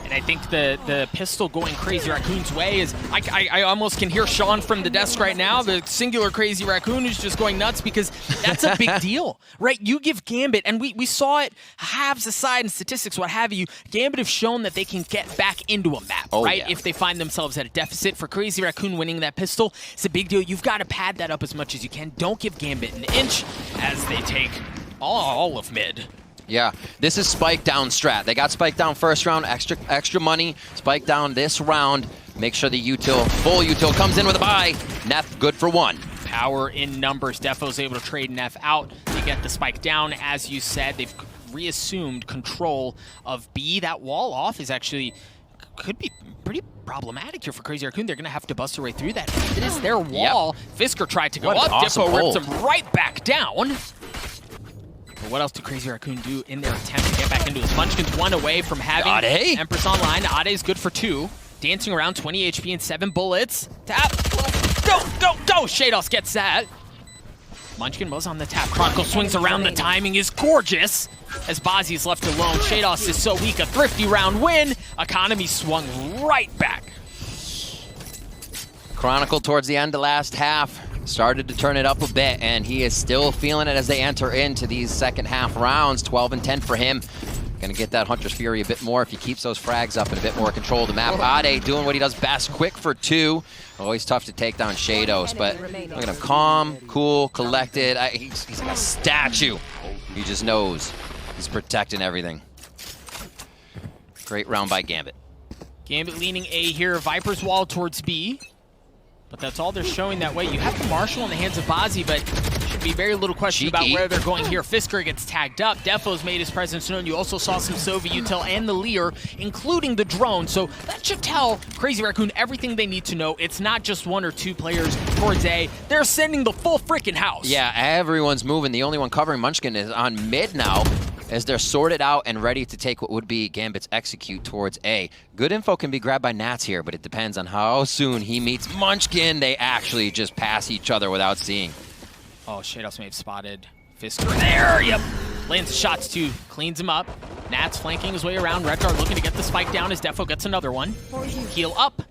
And I think the pistol going Crazy Raccoon's way is, I almost can hear Sean from the desk right now, the singular Crazy Raccoon who's just going nuts because that's a big deal, right? You give Gambit, and we saw it, halves aside and statistics, what have you, Gambit have shown that they can get back into a map, right? Yeah. If they find themselves at a deficit. For Crazy Raccoon winning that pistol, it's a big deal. You've got to pad that up as much as you can. Don't give Gambit an inch as they take all of mid. Yeah, this is spike down strat. They got spike down first round, extra money. Spike down this round. Make sure the util, full util, comes in with a buy. Neff good for 1. Power in numbers. Defo's able to trade Neff out to get the spike down. As you said, they've reassumed control of B. That wall off is actually, could be pretty problematic here for Crazy Raccoon. They're going to have to bust their way through that. It is their wall. Yep. Fisker tried to go up. Awesome Defo rips him right back down. But what else did Crazy Raccoon do in their attempt to get back into his? Munchkin's 1 away from having Ade? Empress online. Ade's good for 2. Dancing around, 20 HP and 7 bullets. Tap. Go, go, go! Shados gets that. Munchkin was on the tap. Chronicle swings around. The timing is gorgeous as Bazzi is left alone. Shados is so weak. A thrifty round win. Economy swung right back. Chronicle towards the end of last half started to turn it up a bit, and he is still feeling it as they enter into these second half rounds. 12 and 10 for him. Gonna get that Hunter's Fury a bit more if he keeps those frags up and a bit more control of the map. Ade doing what he does best, quick for 2. Always tough to take down Shados, but look at him, calm, cool, collected. He's like a statue. He just knows he's protecting everything. Great round by Gambit. Gambit leaning A here. Viper's wall towards B. But that's all they're showing that way. You have the Marshal in the hands of Bazzi, but should be very little question about where they're going here. Fisker gets tagged up. Defo's made his presence known. You also saw some Sova util and the Lear, including the drone. So that should tell Crazy Raccoon everything they need to know. It's not just 1 or 2 players towards A. They're sending the full freaking house. Yeah, everyone's moving. The only one covering Munchkin is on mid now, as they're sorted out and ready to take what would be Gambit's execute towards A. Good info can be grabbed by Nats here, but it depends on how soon he meets Munchkin. They actually just pass each other without seeing. Oh, Shados may have spotted Fisker there. Yep. Lands the shots too. Cleans him up. Nats flanking his way around. Redguard looking to get the spike down as Defo gets another one. Heal up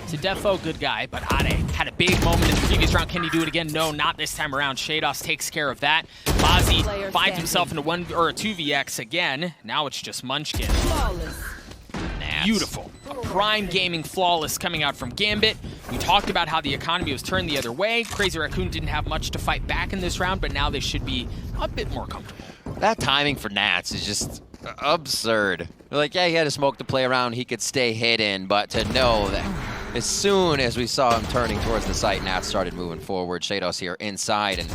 to Defo, good guy, but Ade had a big moment in the previous round. Can he do it again? No, not this time around. Shados takes care of that. Bazzi finds himself in a 2vx again. Now it's just Munchkin. Nats. Beautiful. A prime gaming flawless coming out from Gambit. We talked about how the economy was turned the other way. Crazy Raccoon didn't have much to fight back in this round, but now they should be a bit more comfortable. That timing for Nats is just absurd. Like, yeah, he had a smoke to play around. He could stay hidden, but to know that as soon as we saw him turning towards the site, Nats started moving forward. Shados here inside and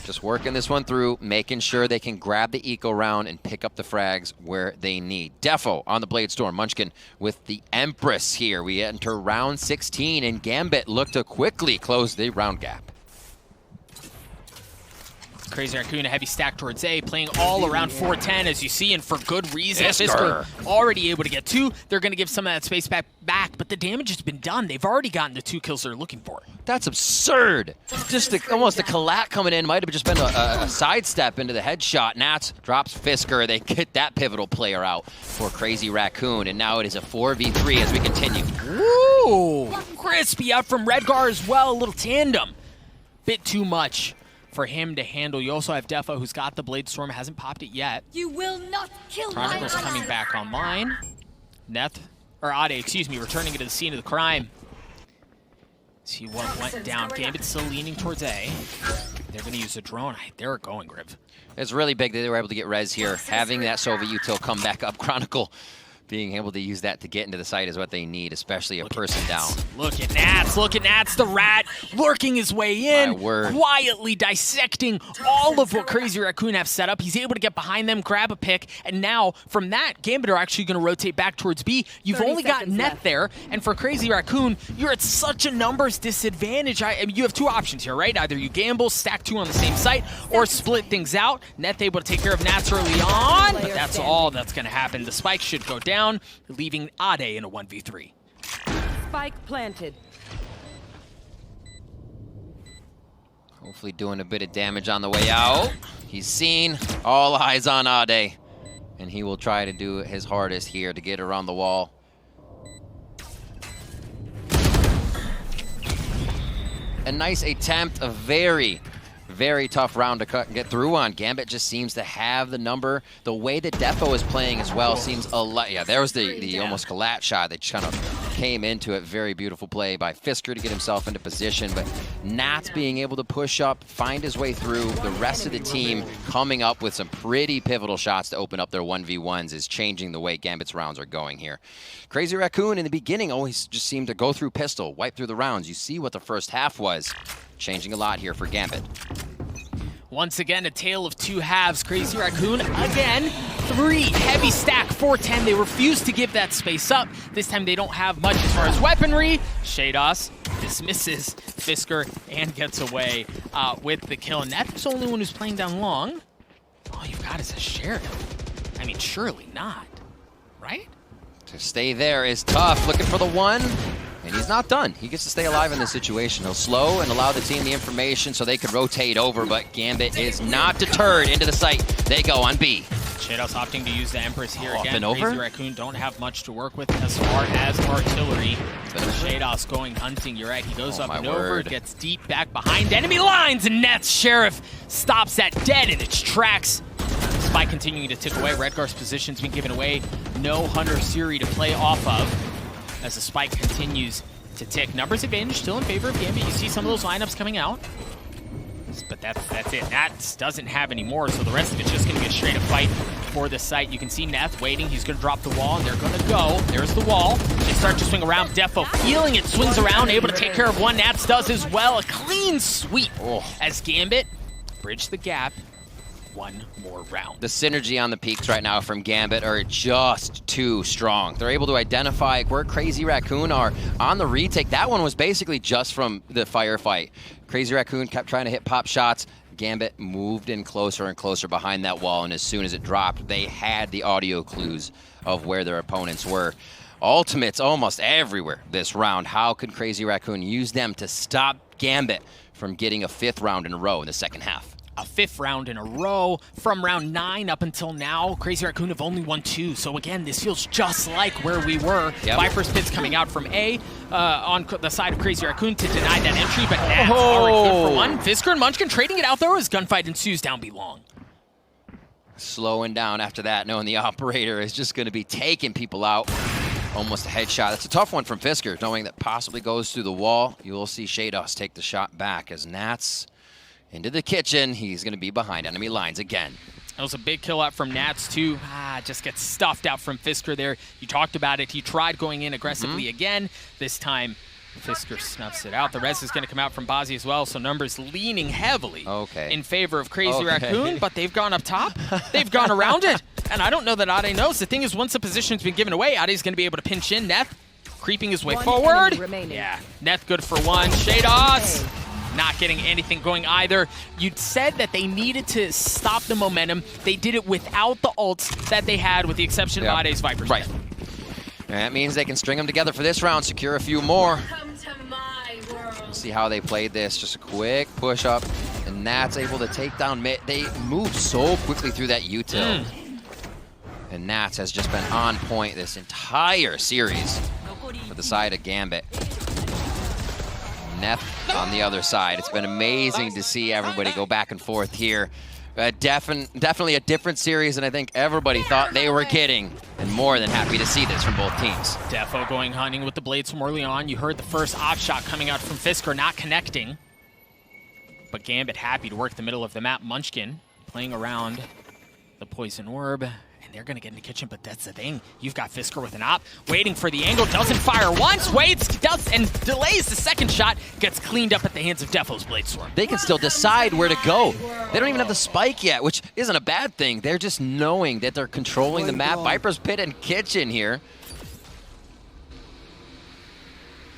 just working this one through, making sure they can grab the eco round and pick up the frags where they need. Defo on the Blade Storm. Munchkin with the Empress here. We enter round 16, and Gambit look to quickly close the round gap. Crazy Raccoon, a heavy stack towards A, playing all around 410, as you see, and for good reason. Fisker already able to get 2. They're going to give some of that space back, but the damage has been done. They've already gotten the 2 kills they're looking for. That's absurd. Just almost a collat coming in. Might have just been a sidestep into the headshot. Nats drops Fisker. They get that pivotal player out for Crazy Raccoon, and now it is a 4v3 as we continue. Ooh, crispy up from Redgar as well. A little tandem. Bit too much for him to handle. You also have Defo, who's got the Blade Storm, hasn't popped it yet. You will not kill Chronicles coming back online. Ade, excuse me, returning to the scene of the crime. See what went down. Gambit still leaning towards A. They're going to use a drone. They're going, Griv. It's really big that they were able to get res here. Having that Soviet util come back up. Chronicle being able to use that to get into the site is what they need, especially a person down. Look at Nats, the rat, lurking his way in, My word. quietly dissecting all of what Crazy Raccoon have set up. He's able to get behind them, grab a pick, and now from that, Gambit are actually going to rotate back towards B. You've only got Net there, and for Crazy Raccoon, you're at such a numbers disadvantage. I mean, you have 2 options here, right? Either you gamble, stack 2 on the same site, or split things out. Net able to take care of Nats early on, but that's all that's going to happen. The spike should go down, leaving Ade in a 1v3. Spike planted. Hopefully doing a bit of damage on the way out. He's seen. All eyes on Ade. And he will try to do his hardest here to get around the wall. A nice attempt, a very tough round to cut and get through on. Gambit just seems to have the number. The way that Defo is playing as well seems a lot. Yeah, there was the almost collat shot that just kind of came into it. Very beautiful play by Fisker to get himself into position, but Nats being able to push up, find his way through. The rest of the team coming up with some pretty pivotal shots to open up their 1v1s is changing the way Gambit's rounds are going here. Crazy Raccoon in the beginning always just seemed to go through pistol, wipe through the rounds. You see what the first half was. Changing a lot here for Gambit. Once again, a tale of 2 halves. Crazy Raccoon, again, 3 heavy stack, 410. They refuse to give that space up. This time they don't have much as far as weaponry. Shados dismisses Fisker and gets away with the kill. And that's the only one who's playing down long. All you've got is a Sheriff. I mean, surely not, right? To stay there is tough. Looking for the 1. And he's not done. He gets to stay alive in this situation. He'll slow and allow the team the information so they can rotate over, but Gambit is not deterred into the site. They go on B. Shados opting to use the Empress here again. Over? Crazy Raccoon don't have much to work with as far as artillery. Shados going hunting. You're right. He goes up and over, gets deep back behind enemy lines, and Nets Sheriff stops that dead in its tracks. Spike continuing to tick away. Redgar's position's been given away. No Hunter Siri to play off of as the spike continues to tick. Numbers advantage still in favor of Gambit. You see some of those lineups coming out. But that's it. Nats doesn't have any more, so the rest of it's just going to be a straight up fight for the site. You can see Neth waiting. He's going to drop the wall, and they're going to go. There's the wall. They start to swing around. Defo feeling it, swings around, able to take care of one. Nats does as well. A clean sweep as Gambit bridge the gap. 1 more round. The synergy on the peaks right now from Gambit are just too strong. They're able to identify where Crazy Raccoon are on the retake. That one was basically just from the firefight. Crazy Raccoon kept trying to hit pop shots. Gambit moved in closer and closer behind that wall, and as soon as it dropped, they had the audio clues of where their opponents were. Ultimates almost everywhere this round. How could Crazy Raccoon use them to stop Gambit from getting a 5th round in a row in the second half? a 5th round in a row. From round 9 up until now, Crazy Raccoon have only won 2. So again, this feels just like where we were. Yep. Viper's Pit's coming out from A on the side of Crazy Raccoon to deny that entry, but Nat's already good for 1. Fisker and Munchkin trading it out there as gunfight ensues down B long. Slowing down after that, knowing the operator is just going to be taking people out. Almost a headshot. That's a tough one from Fisker, knowing that possibly goes through the wall. You will see Shados take the shot back as Nats into the kitchen. He's going to be behind enemy lines again. That was a big kill out from Nats, too. Just gets stuffed out from Fisker there. You talked about it. He tried going in aggressively again. This time, Fisker snuffs it out. The res is going to come out from Bazzi as well, so numbers leaning heavily in favor of Crazy Raccoon, but they've gone up top. They've gone around it, and I don't know that Ade knows. The thing is, once the position's been given away, Ade's going to be able to pinch in. Neth creeping his way forward. Yeah, Neth good for 1. Shados not getting anything going either. You'd said that they needed to stop the momentum. They did it without the ults that they had, with the exception of Ade's Viper's Pit. And that means they can string them together for this round, secure a few more. We'll see how they played this. Just a quick push up, and Nat's able to take down mid. They moved so quickly through that util. And Nats has just been on point this entire series for the side of Gambit. Neth on the other side. It's been amazing to see everybody go back and forth here. Definitely a different series than I think everybody thought they were getting, and more than happy to see this from both teams. Defo going hunting with the blades from early on. You heard the first off shot coming out from Fisker, not connecting. But Gambit happy to work the middle of the map. Munchkin playing around the poison orb. They're going to get in the kitchen, but that's the thing. You've got Fisker with an op, waiting for the angle, doesn't fire once, waits, does, and delays the second shot, gets cleaned up at the hands of Defo's Blade Storm. They can still decide where to go. They don't even have the spike yet, which isn't a bad thing. They're just knowing that they're controlling the map. Viper's Pit and kitchen here.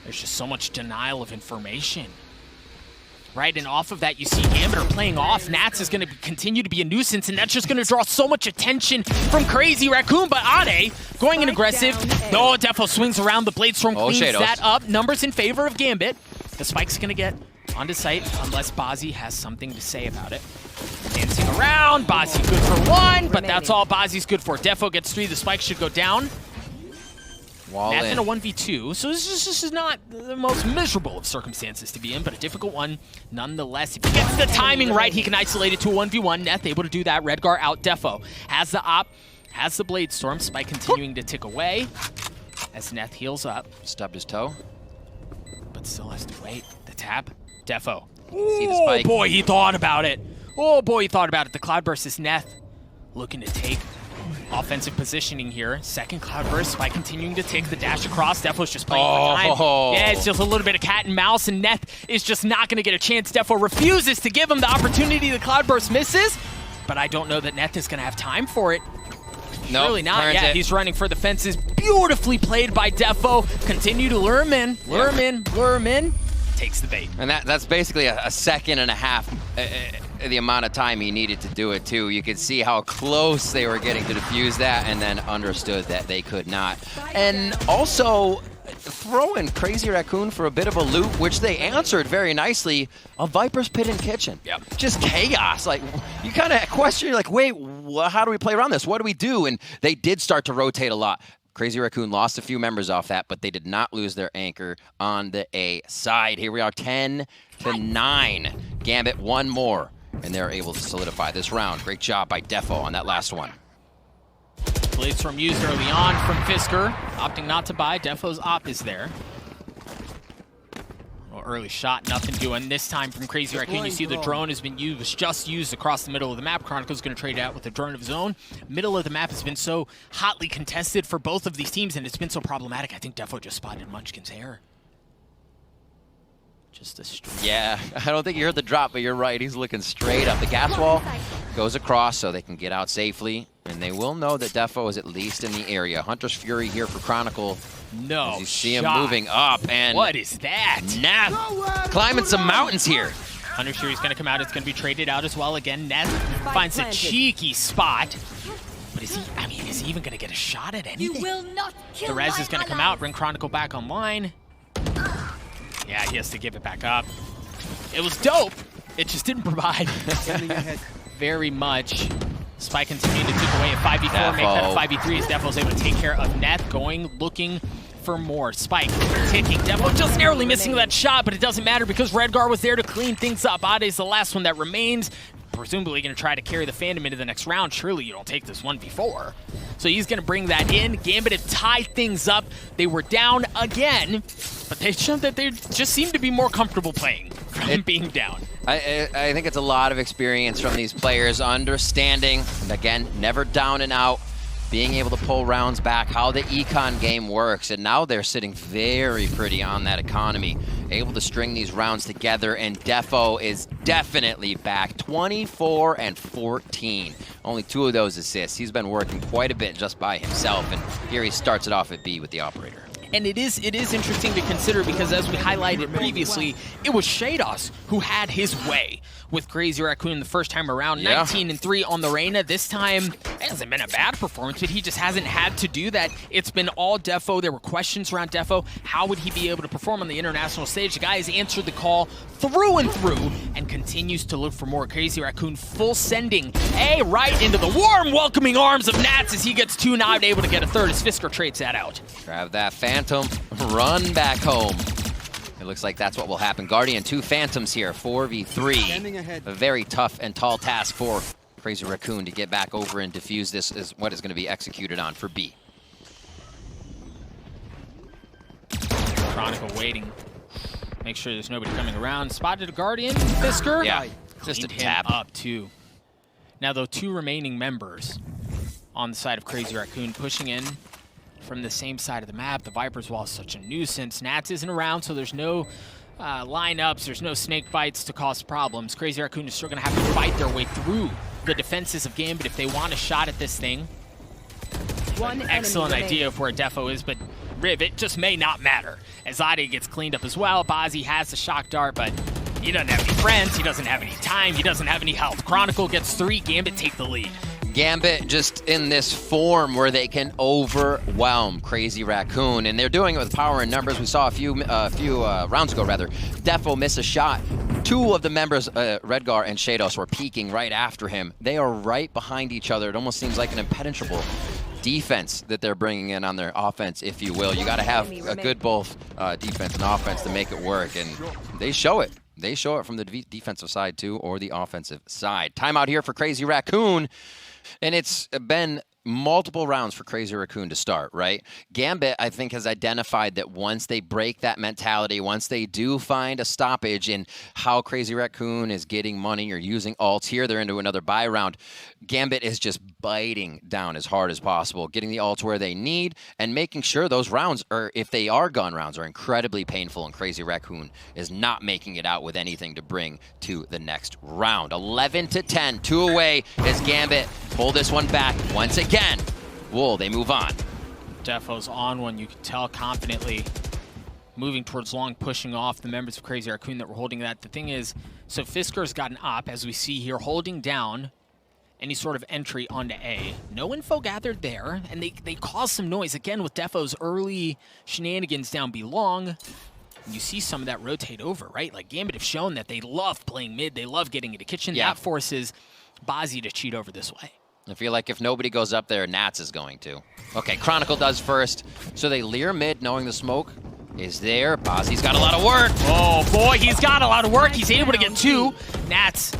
There's just so much denial of information. Right, and off of that, you see Gambit are playing off. Nats is going to continue to be a nuisance, and that's just going to draw so much attention from Crazy Raccoon. But Ade going in aggressive. No, Defo swings around. The Blade Storm cleans that up. Numbers in favor of Gambit. The spike's going to get onto site unless Bazzi has something to say about it. Dancing around. Bazzi good for 1, but that's all Bazzi's good for. Defo gets 3. The spike should go down. Nats in a 1v2, so this is not the most miserable of circumstances to be in, but a difficult one nonetheless. If he gets the timing right, he can isolate it to a 1v1. Neth able to do that. Redgar out Defo. Has the op, has the Blade Storm. Spike continuing to tick away as Neth heals up. Stubbed his toe. But still has to wait. The tap. Defo. See the spike. Oh boy, he thought about it. Oh boy, he thought about it. The Cloudburst is Neth looking to take offensive positioning here. Second Cloudburst by continuing to take the dash across. Defo's just playing for time. Yeah, it's just a little bit of cat and mouse, and Neth is just not going to get a chance. Defo refuses to give him the opportunity. The Cloudburst misses, but I don't know that Neth is going to have time for it. Nope, really not. Yeah, he's running for the fences. Beautifully played by Defo. Continue to lure him in, lure him in, lure him in. Takes the bait. And that's basically a second and a half the amount of time he needed to do it too. You could see how close they were getting to defuse that, and then understood that they could not. And also throwing Crazy Raccoon for a bit of a loop, which they answered very nicely. A Viper's Pit and kitchen. Yep. Just chaos. Like, you kind of question, you're like, wait, how do we play around this? What do we do? And they did start to rotate a lot. Crazy Raccoon lost a few members off that, but they did not lose their anchor on the A side. Here we are, 10-9. Gambit, 1 more, and they're able to solidify this round. Great job by Defo on that last one. Blade Storm used early on from Fisker, opting not to buy. Defo's op is there. Early shot, nothing doing. This time from Crazy Raccoon, you see the drone has been used, was just used across the middle of the map. Chronicle's going to trade out with a drone of his own. Middle of the map has been so hotly contested for both of these teams, and it's been so problematic. I think Defo just spotted Munchkin's hair. Just a yeah, I don't think you heard the drop, but you're right. He's looking straight up. The gas wall goes across so they can get out safely, and they will know that Defo is at least in the area. Hunter's Fury here for Chronicle. No as you see him moving up, and what is that? Neth climbing some mountains here. Hunter's Fury's going to come out. It's going to be traded out as well. Again, Neth finds a cheeky spot. But is he, I mean, is he even going to get a shot at anything? You will not kill the res is going to come out, bring Chronicle back online. Yeah, he has to give it back up. It was dope, it just didn't provide Scanning ahead. very much. Spike continuing to tick away at 5v4, make that a 5v3 as Defo's able to take care of Neth, looking for more. Spike ticking, Defo just narrowly missing that shot, but it doesn't matter because Redgar was there to clean things up. Ade's the last one that remains, presumably going to try to carry the Phantom into the next round. Surely you don't take this 1v4. So he's going to bring that in. Gambit have tied things up. They were down again, but they showed that they just seem to be more comfortable playing from being down. I think it's a lot of experience from these players, understanding, again, never down and out, being able to pull rounds back, how the econ game works, and now they're sitting very pretty on that economy, able to string these rounds together, and Defo is definitely back, 24 and 14. Only 2 of those assists. He's been working quite a bit just by himself, and here he starts it off at B with the operator. And it is interesting to consider because, as we highlighted previously, it was Shados who had his way with Crazy Raccoon the first time around. 19 and 3 on the Reyna. This time, it hasn't been a bad performance, but he just hasn't had to do that. It's been all Defo. There were questions around Defo. How would he be able to perform on the international stage? The guy has answered the call through and through and continues to look for more. Crazy Raccoon full sending right into the warm welcoming arms of Nats as he gets 2, not able to get a third as Fisker trades that out. Grab that Phantom, run back home. It looks like that's what will happen. Guardian, 2 Phantoms here, 4v3. A very tough and tall task for Crazy Raccoon to get back over and defuse this is what is going to be executed on for B. Chronicle waiting. Make sure there's nobody coming around. Spotted a Guardian, Fisker. Yeah, just a tap. Up too. Now, though, 2 remaining members on the side of Crazy Raccoon pushing in from the same side of the map. The Viper's Wall is such a nuisance. Nats isn't around, so there's no lineups, there's no snake bites to cause problems. Crazy Raccoon is still going to have to fight their way through the defenses of Gambit if they want a shot at this thing. One excellent idea of where Defo is, but Riv, it just may not matter. As Ade gets cleaned up as well, Bazzi has the shock dart, but he doesn't have any friends, he doesn't have any time, he doesn't have any health. Chronicle gets 3, Gambit take the lead. Gambit just in this form where they can overwhelm Crazy Raccoon, and they're doing it with power and numbers. We saw a few rounds ago, rather. Defo missed a shot. 2 of the members, Redgar and Shados, were peeking right after him. They are right behind each other. It almost seems like an impenetrable defense that they're bringing in on their offense, if you will. You got to have a good both defense and offense to make it work, and they show it. They show it from the defensive side, too, or the offensive side. Timeout here for Crazy Raccoon. And it's been multiple rounds for Crazy Raccoon to start, right? Gambit, I think, has identified that once they break that mentality, once they do find a stoppage in how Crazy Raccoon is getting money or using ults here, they're into another buy round. Gambit is just biting down as hard as possible, getting the ults where they need, and making sure those rounds, or if they are gun rounds, are incredibly painful, and Crazy Raccoon is not making it out with anything to bring to the next round. 11-10, 2 away as Gambit pull this one back once again. Will they move on? Defo's on one, you can tell confidently. Moving towards long, pushing off the members of Crazy Raccoon that were holding that. The thing is, so Fisker's got an op, as we see here, holding down any sort of entry onto A. No info gathered there, and they cause some noise. Again, with Defo's early shenanigans down B long, you see some of that rotate over, right? Like, Gambit have shown that they love playing mid, they love getting into kitchen. Yeah. That forces Bazzi to cheat over this way. I feel like if nobody goes up there, Nats is going to. Okay, Chronicle does first. So they leer mid, knowing the smoke is there. Bazzi's got a lot of work. Oh boy, he's got a lot of work. He's able to get 2. Nats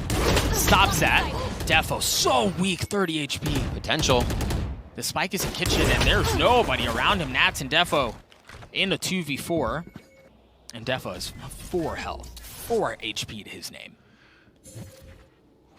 stops that. Defo so weak, 30 HP. Potential. The spike is in kitchen, and there's nobody around him. Nats and Defo in a 2v4. And Defo has 4 health, 4 HP to his name.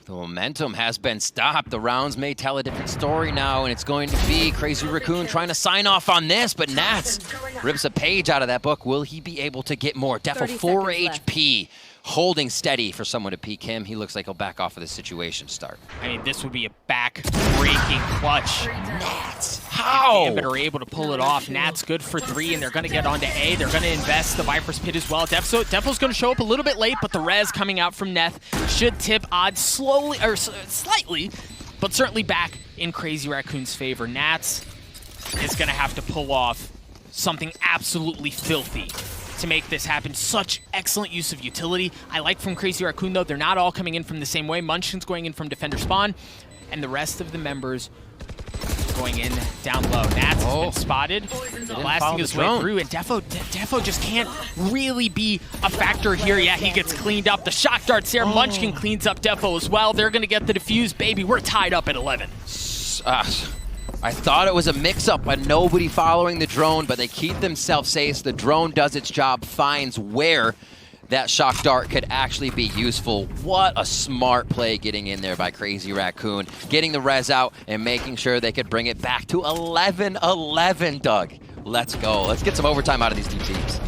The momentum has been stopped. The rounds may tell a different story now, and it's going to be Crazy Raccoon trying to sign off on this, but Nats rips a page out of that book. Will he be able to get more? Defo 4 HP, holding steady for someone to peek him. He looks like he'll back off of this situation start. I mean, this would be a back-breaking clutch. Nats, how? Gambit are able to pull it off. Nats good for 3, and they're going to get onto A. They're going to invest the Viper's Pit as well. Defo's going to show up a little bit late, but the res coming out from Neth should tip odds slowly, or slightly, but certainly back in Crazy Raccoon's favor. Nats is going to have to pull off something absolutely filthy to make this happen. Such excellent use of utility. I like from Crazy Raccoon, though, they're not all coming in from the same way. Munchkin's going in from defender spawn, and the rest of the members going in down low. Nats has been spotted, blasting his way through, and Defo just can't really be a factor here. Yeah, he gets cleaned up. The shock dart's there. Munchkin cleans up Defo as well. They're going to get the defuse. Baby, we're tied up at 11. I thought it was a mix-up, but nobody following the drone, but they keep themselves safe. The drone does its job, finds where that shock dart could actually be useful. What a smart play getting in there by Crazy Raccoon, getting the res out and making sure they could bring it back to 11-11, Doug. Let's go. Let's get some overtime out of these two teams.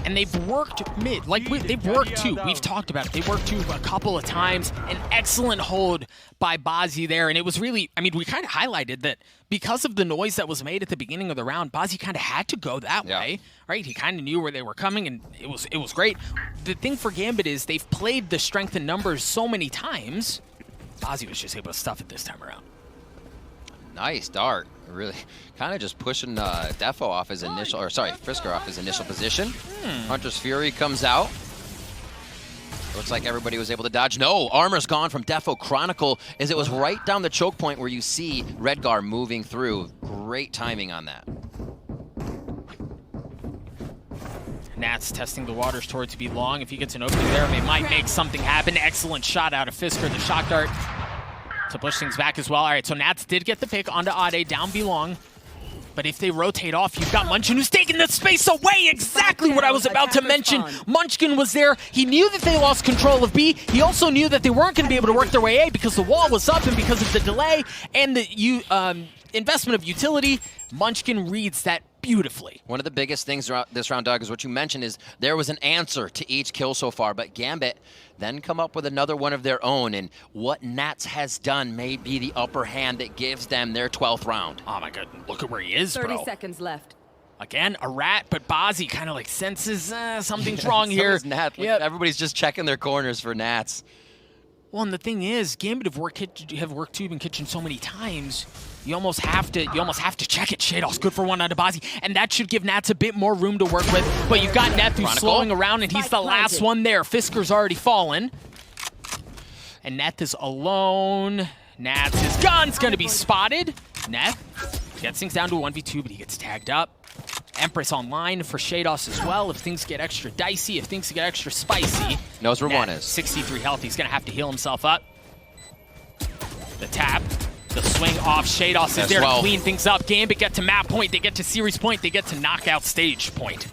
And they've worked mid. They've worked too. We've talked about it. They worked too a couple of times. An excellent hold by Bazzi there. And it was really, I mean, we kind of highlighted that because of the noise that was made at the beginning of the round, Bazzi kind of had to go that way, right? He kind of knew where they were coming, and it was great. The thing for Gambit is they've played the strength in numbers so many times. Bazzi was just able to stuff it this time around. Nice dart. Really kind of just pushing Defo off his initial, or sorry, Frisker off his initial position. Hunter's Fury comes out. Looks like everybody was able to dodge. No, armor's gone from Defo. Chronicle, as it was right down the choke point where you see Redgar moving through. Great timing on that. Nats testing the waters towards B long. If he gets an opening there, it might make something happen. Excellent shot out of Fisker. The shock dart to push things back as well. All right, so Nats did get the pick onto Ade, down B long. But if they rotate off, you've got Munchkin who's taking the space away. Exactly what I was about to mention. Munchkin was there. He knew that they lost control of B. He also knew that they weren't going to be able to work their way A because the wall was up and because of the delay and the investment of utility. Munchkin reads that beautifully. One of the biggest things this round, Doug, is what you mentioned is there was an answer to each kill so far, but Gambit then come up with another one of their own, and what Nats has done may be the upper hand that gives them their 12th round. Oh my god, look at where he is, 30 seconds left. Again, a rat, but Bazzi kind of like senses something's wrong here. Nat. Yep. Everybody's just checking their corners for Nats. Well, and the thing is, Gambit have worked Tube and Kitchen so many times, you almost have to check it. Shadows good for one out of Bazzi, and that should give Nats a bit more room to work with. But you've got Neth who's slowing around, and he's the last one there. Fisker's already fallen, and Neth is alone. Nats' gun's gonna be spotted. Neth gets things down to a 1v2, but he gets tagged up. Empress online for Shados as well. If things get extra dicey, if things get extra spicy. Knows where one is. 63 health. He's going to have to heal himself up. The tap. The swing off. Shados is there to clean things up. Gambit get to map point. They get to series point. They get to knockout stage point.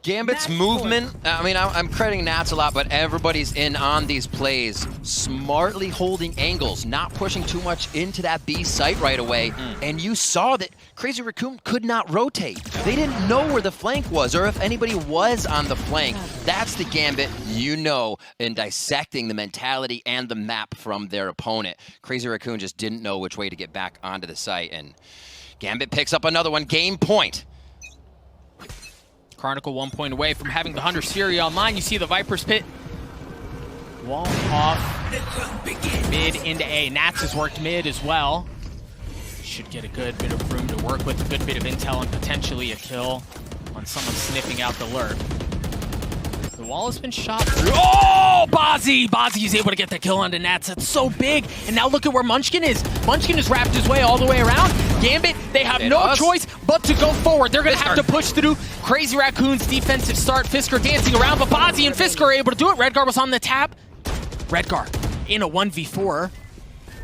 Gambit's movement, I mean, I'm crediting Nats a lot, but everybody's in on these plays, smartly holding angles, not pushing too much into that B site right away. And you saw that Crazy Raccoon could not rotate. They didn't know where the flank was or if anybody was on the flank. That's the Gambit you know in dissecting the mentality and the map from their opponent. Crazy Raccoon just didn't know which way to get back onto the site, and Gambit picks up another one, game point. Chronicle 1 point away from having the Hunter Fury online. You see the Viper's Pit. Wall off. Mid into A. Nats has worked mid as well. Should get a good bit of room to work with, a good bit of intel and potentially a kill on someone sniffing out the lurk. The wall has been shot through. Oh, Bazzi! Bazzi is able to get the kill onto Nats. That's so big. And now look at where Munchkin is. Munchkin has wrapped his way all the way around. Gambit, they have no choice but to go forward. They're going to have to push through. Crazy Raccoon's defensive start. Fisker dancing around, but Bazzi and Fisker are able to do it. Redgar was on the tap. Redgar in a 1v4.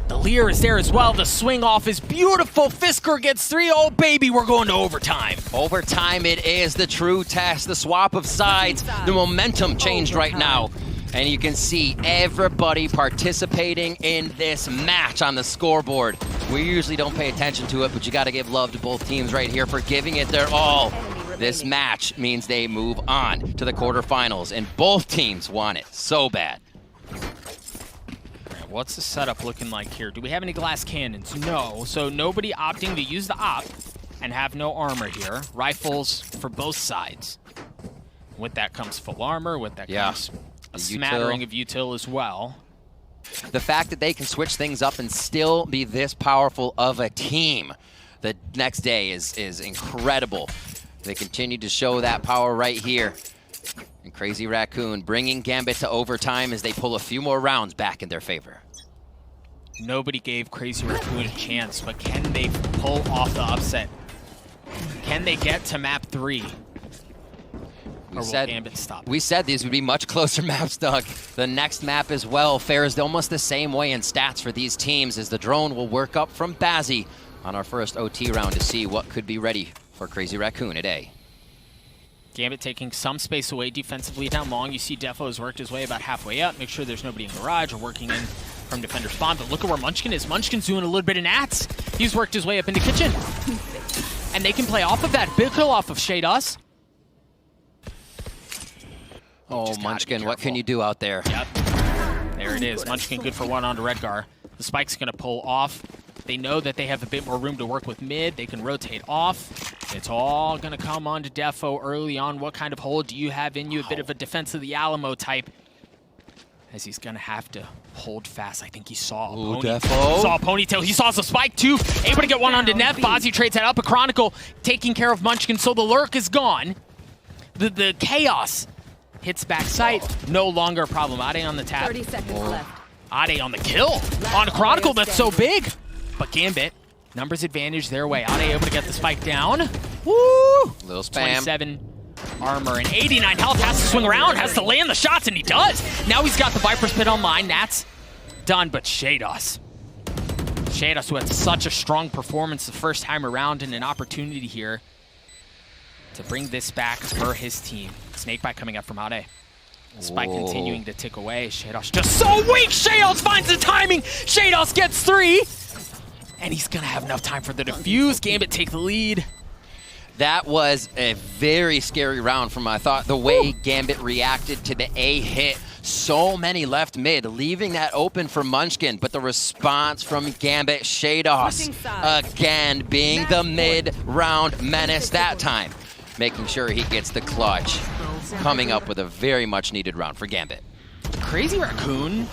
The Lear is there as well. The swing off is beautiful. Fisker gets 3. Oh, baby, we're going to overtime. Overtime it is the true test. The swap of sides. The momentum changed right now. And you can see everybody participating in this match on the scoreboard. We usually don't pay attention to it, but you got to give love to both teams right here for giving it their all. This match means they move on to the quarterfinals, and both teams want it so bad. What's the setup looking like here? Do we have any glass cannons? No. So nobody opting to use the op and have no armor here. Rifles for both sides. With that comes full armor. With that comes a smattering of util as well. The fact that they can switch things up and still be this powerful of a team the next day is incredible. They continue to show that power right here. And Crazy Raccoon bringing Gambit to overtime as they pull a few more rounds back in their favor. Nobody gave Crazy Raccoon a chance, but can they pull off the upset? Can they get to map 3? Or will Gambit stop? We said these would be much closer maps, Doug. The next map as well fares almost the same way in stats for these teams as the drone will work up from Bazzi on our first OT round to see what could be ready for Crazy Raccoon at A. Gambit taking some space away defensively down long. You see Defo has worked his way about halfway up. Make sure there's nobody in garage or working in from defender spawn. But look at where Munchkin is. Munchkin's doing a little bit of nats. He's worked his way up into kitchen. And they can play off of that. Big kill off of Shados. Oh, Munchkin, what can you do out there? Yep. There it is. Munchkin good for one onto Redgar. The spike's going to pull off. They know that they have a bit more room to work with mid. They can rotate off. It's all going to come on to Defo early on. What kind of hold do you have in you? A bit of a defense of the Alamo type. As he's going to have to hold fast. I think he saw a ponytail. Defo. Saw a ponytail. He saw the spike too. Able to get one onto Nev. Bazzi trades that up. A Chronicle taking care of Munchkin. So the lurk is gone. The chaos hits backside. No longer a problem. Ade on the tap. 30 seconds left. Ade on the kill. On a Chronicle that's so big. But Gambit, numbers advantage their way. Ade able to get the spike down. Woo! Little spam. 27 armor and 89 health. Has to swing around, has to land the shots, and he does. Now he's got the Viper's Pit online. That's done, but Shados. Shados, who had such a strong performance the first time around, and an opportunity here to bring this back for his team. Snakebite coming up from Ade. Spike continuing to tick away. Shados just so weak. Shados finds the timing. Shados gets 3. And he's going to have enough time for the defuse. Gambit take the lead. That was a very scary round from, I thought, the way Gambit reacted to the A hit. So many left mid, leaving that open for Munchkin. But the response from Gambit, Shados, again, being the mid-round menace that time. Making sure he gets the clutch. Coming up with a very much needed round for Gambit. Crazy Raccoon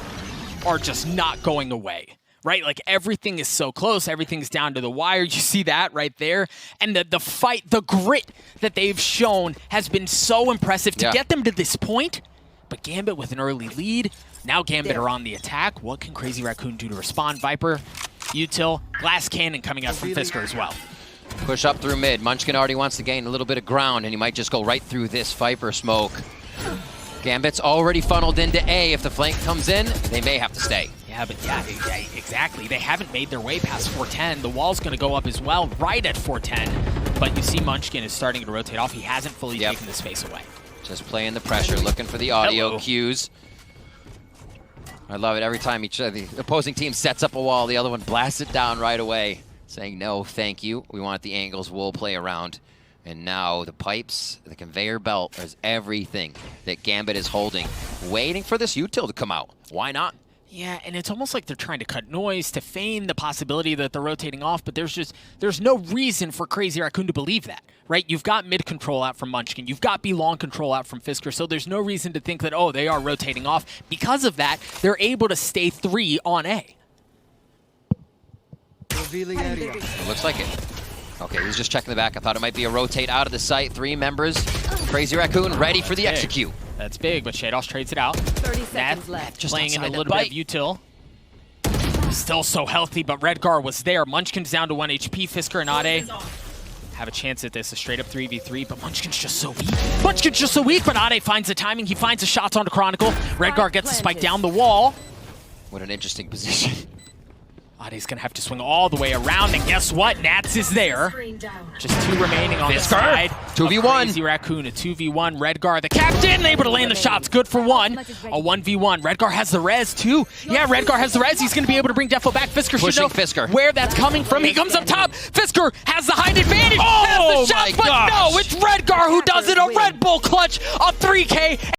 are just not going away. Right, like everything is so close, everything's down to the wire. You see that right there? And the fight, the grit that they've shown has been so impressive to get them to this point. But Gambit with an early lead. Now Gambit are on the attack. What can Crazy Raccoon do to respond? Viper, Util, Glass Cannon coming out from Fisker as well. Push up through mid. Munchkin already wants to gain a little bit of ground, and he might just go right through this Viper smoke. Gambit's already funneled into A. If the flank comes in, they may have to stay. Yeah, but yeah, exactly. They haven't made their way past 410. The wall's going to go up as well, right at 410. But you see Munchkin is starting to rotate off. He hasn't fully taken the space away. Just playing the pressure, looking for the audio cues. I love it. Every time the opposing team sets up a wall, the other one blasts it down right away, saying, no, thank you. We want the angles. We'll play around. And now the pipes, the conveyor belt, there's everything that Gambit is holding, waiting for this util to come out. Why not? Yeah, and it's almost like they're trying to cut noise to feign the possibility that they're rotating off, but there's no reason for Crazy Raccoon to believe that, right? You've got mid control out from Munchkin, you've got B long control out from Fisker, so there's no reason to think that, oh, they are rotating off. Because of that, they're able to stay 3 on A. Revealing area. It looks like it. Okay, he's just checking the back. I thought it might be a rotate out of the site. 3 members. Crazy Raccoon ready for the execute. That's big, but Shados trades it out. 30 seconds left. Just playing in a little bit of util. Still so healthy, but Redgar was there. Munchkin's down to 1 HP. Fisker and Ade have a chance at this. A straight up 3v3, but Munchkin's just so weak. Munchkin's just so weak, but Ade finds the timing. He finds the shots onto Chronicle. Redgar gets the spike down the wall. What an interesting position. Ade's going to have to swing all the way around, and guess what? Nats is there. Just 2 remaining on the side. 2v1. Crazy Raccoon, a 2v1. Redgar, the captain, able to land the shots. Good for 1. A 1v1. Redgar has the res, too. Yeah, Redgar has the res. He's going to be able to bring Defo back. Fisker should know Fisker. where that's coming from. He comes up top. Fisker has the height advantage. Oh, has the shots, but no, it's Redgar who does it. A Red Bull clutch, a 3K.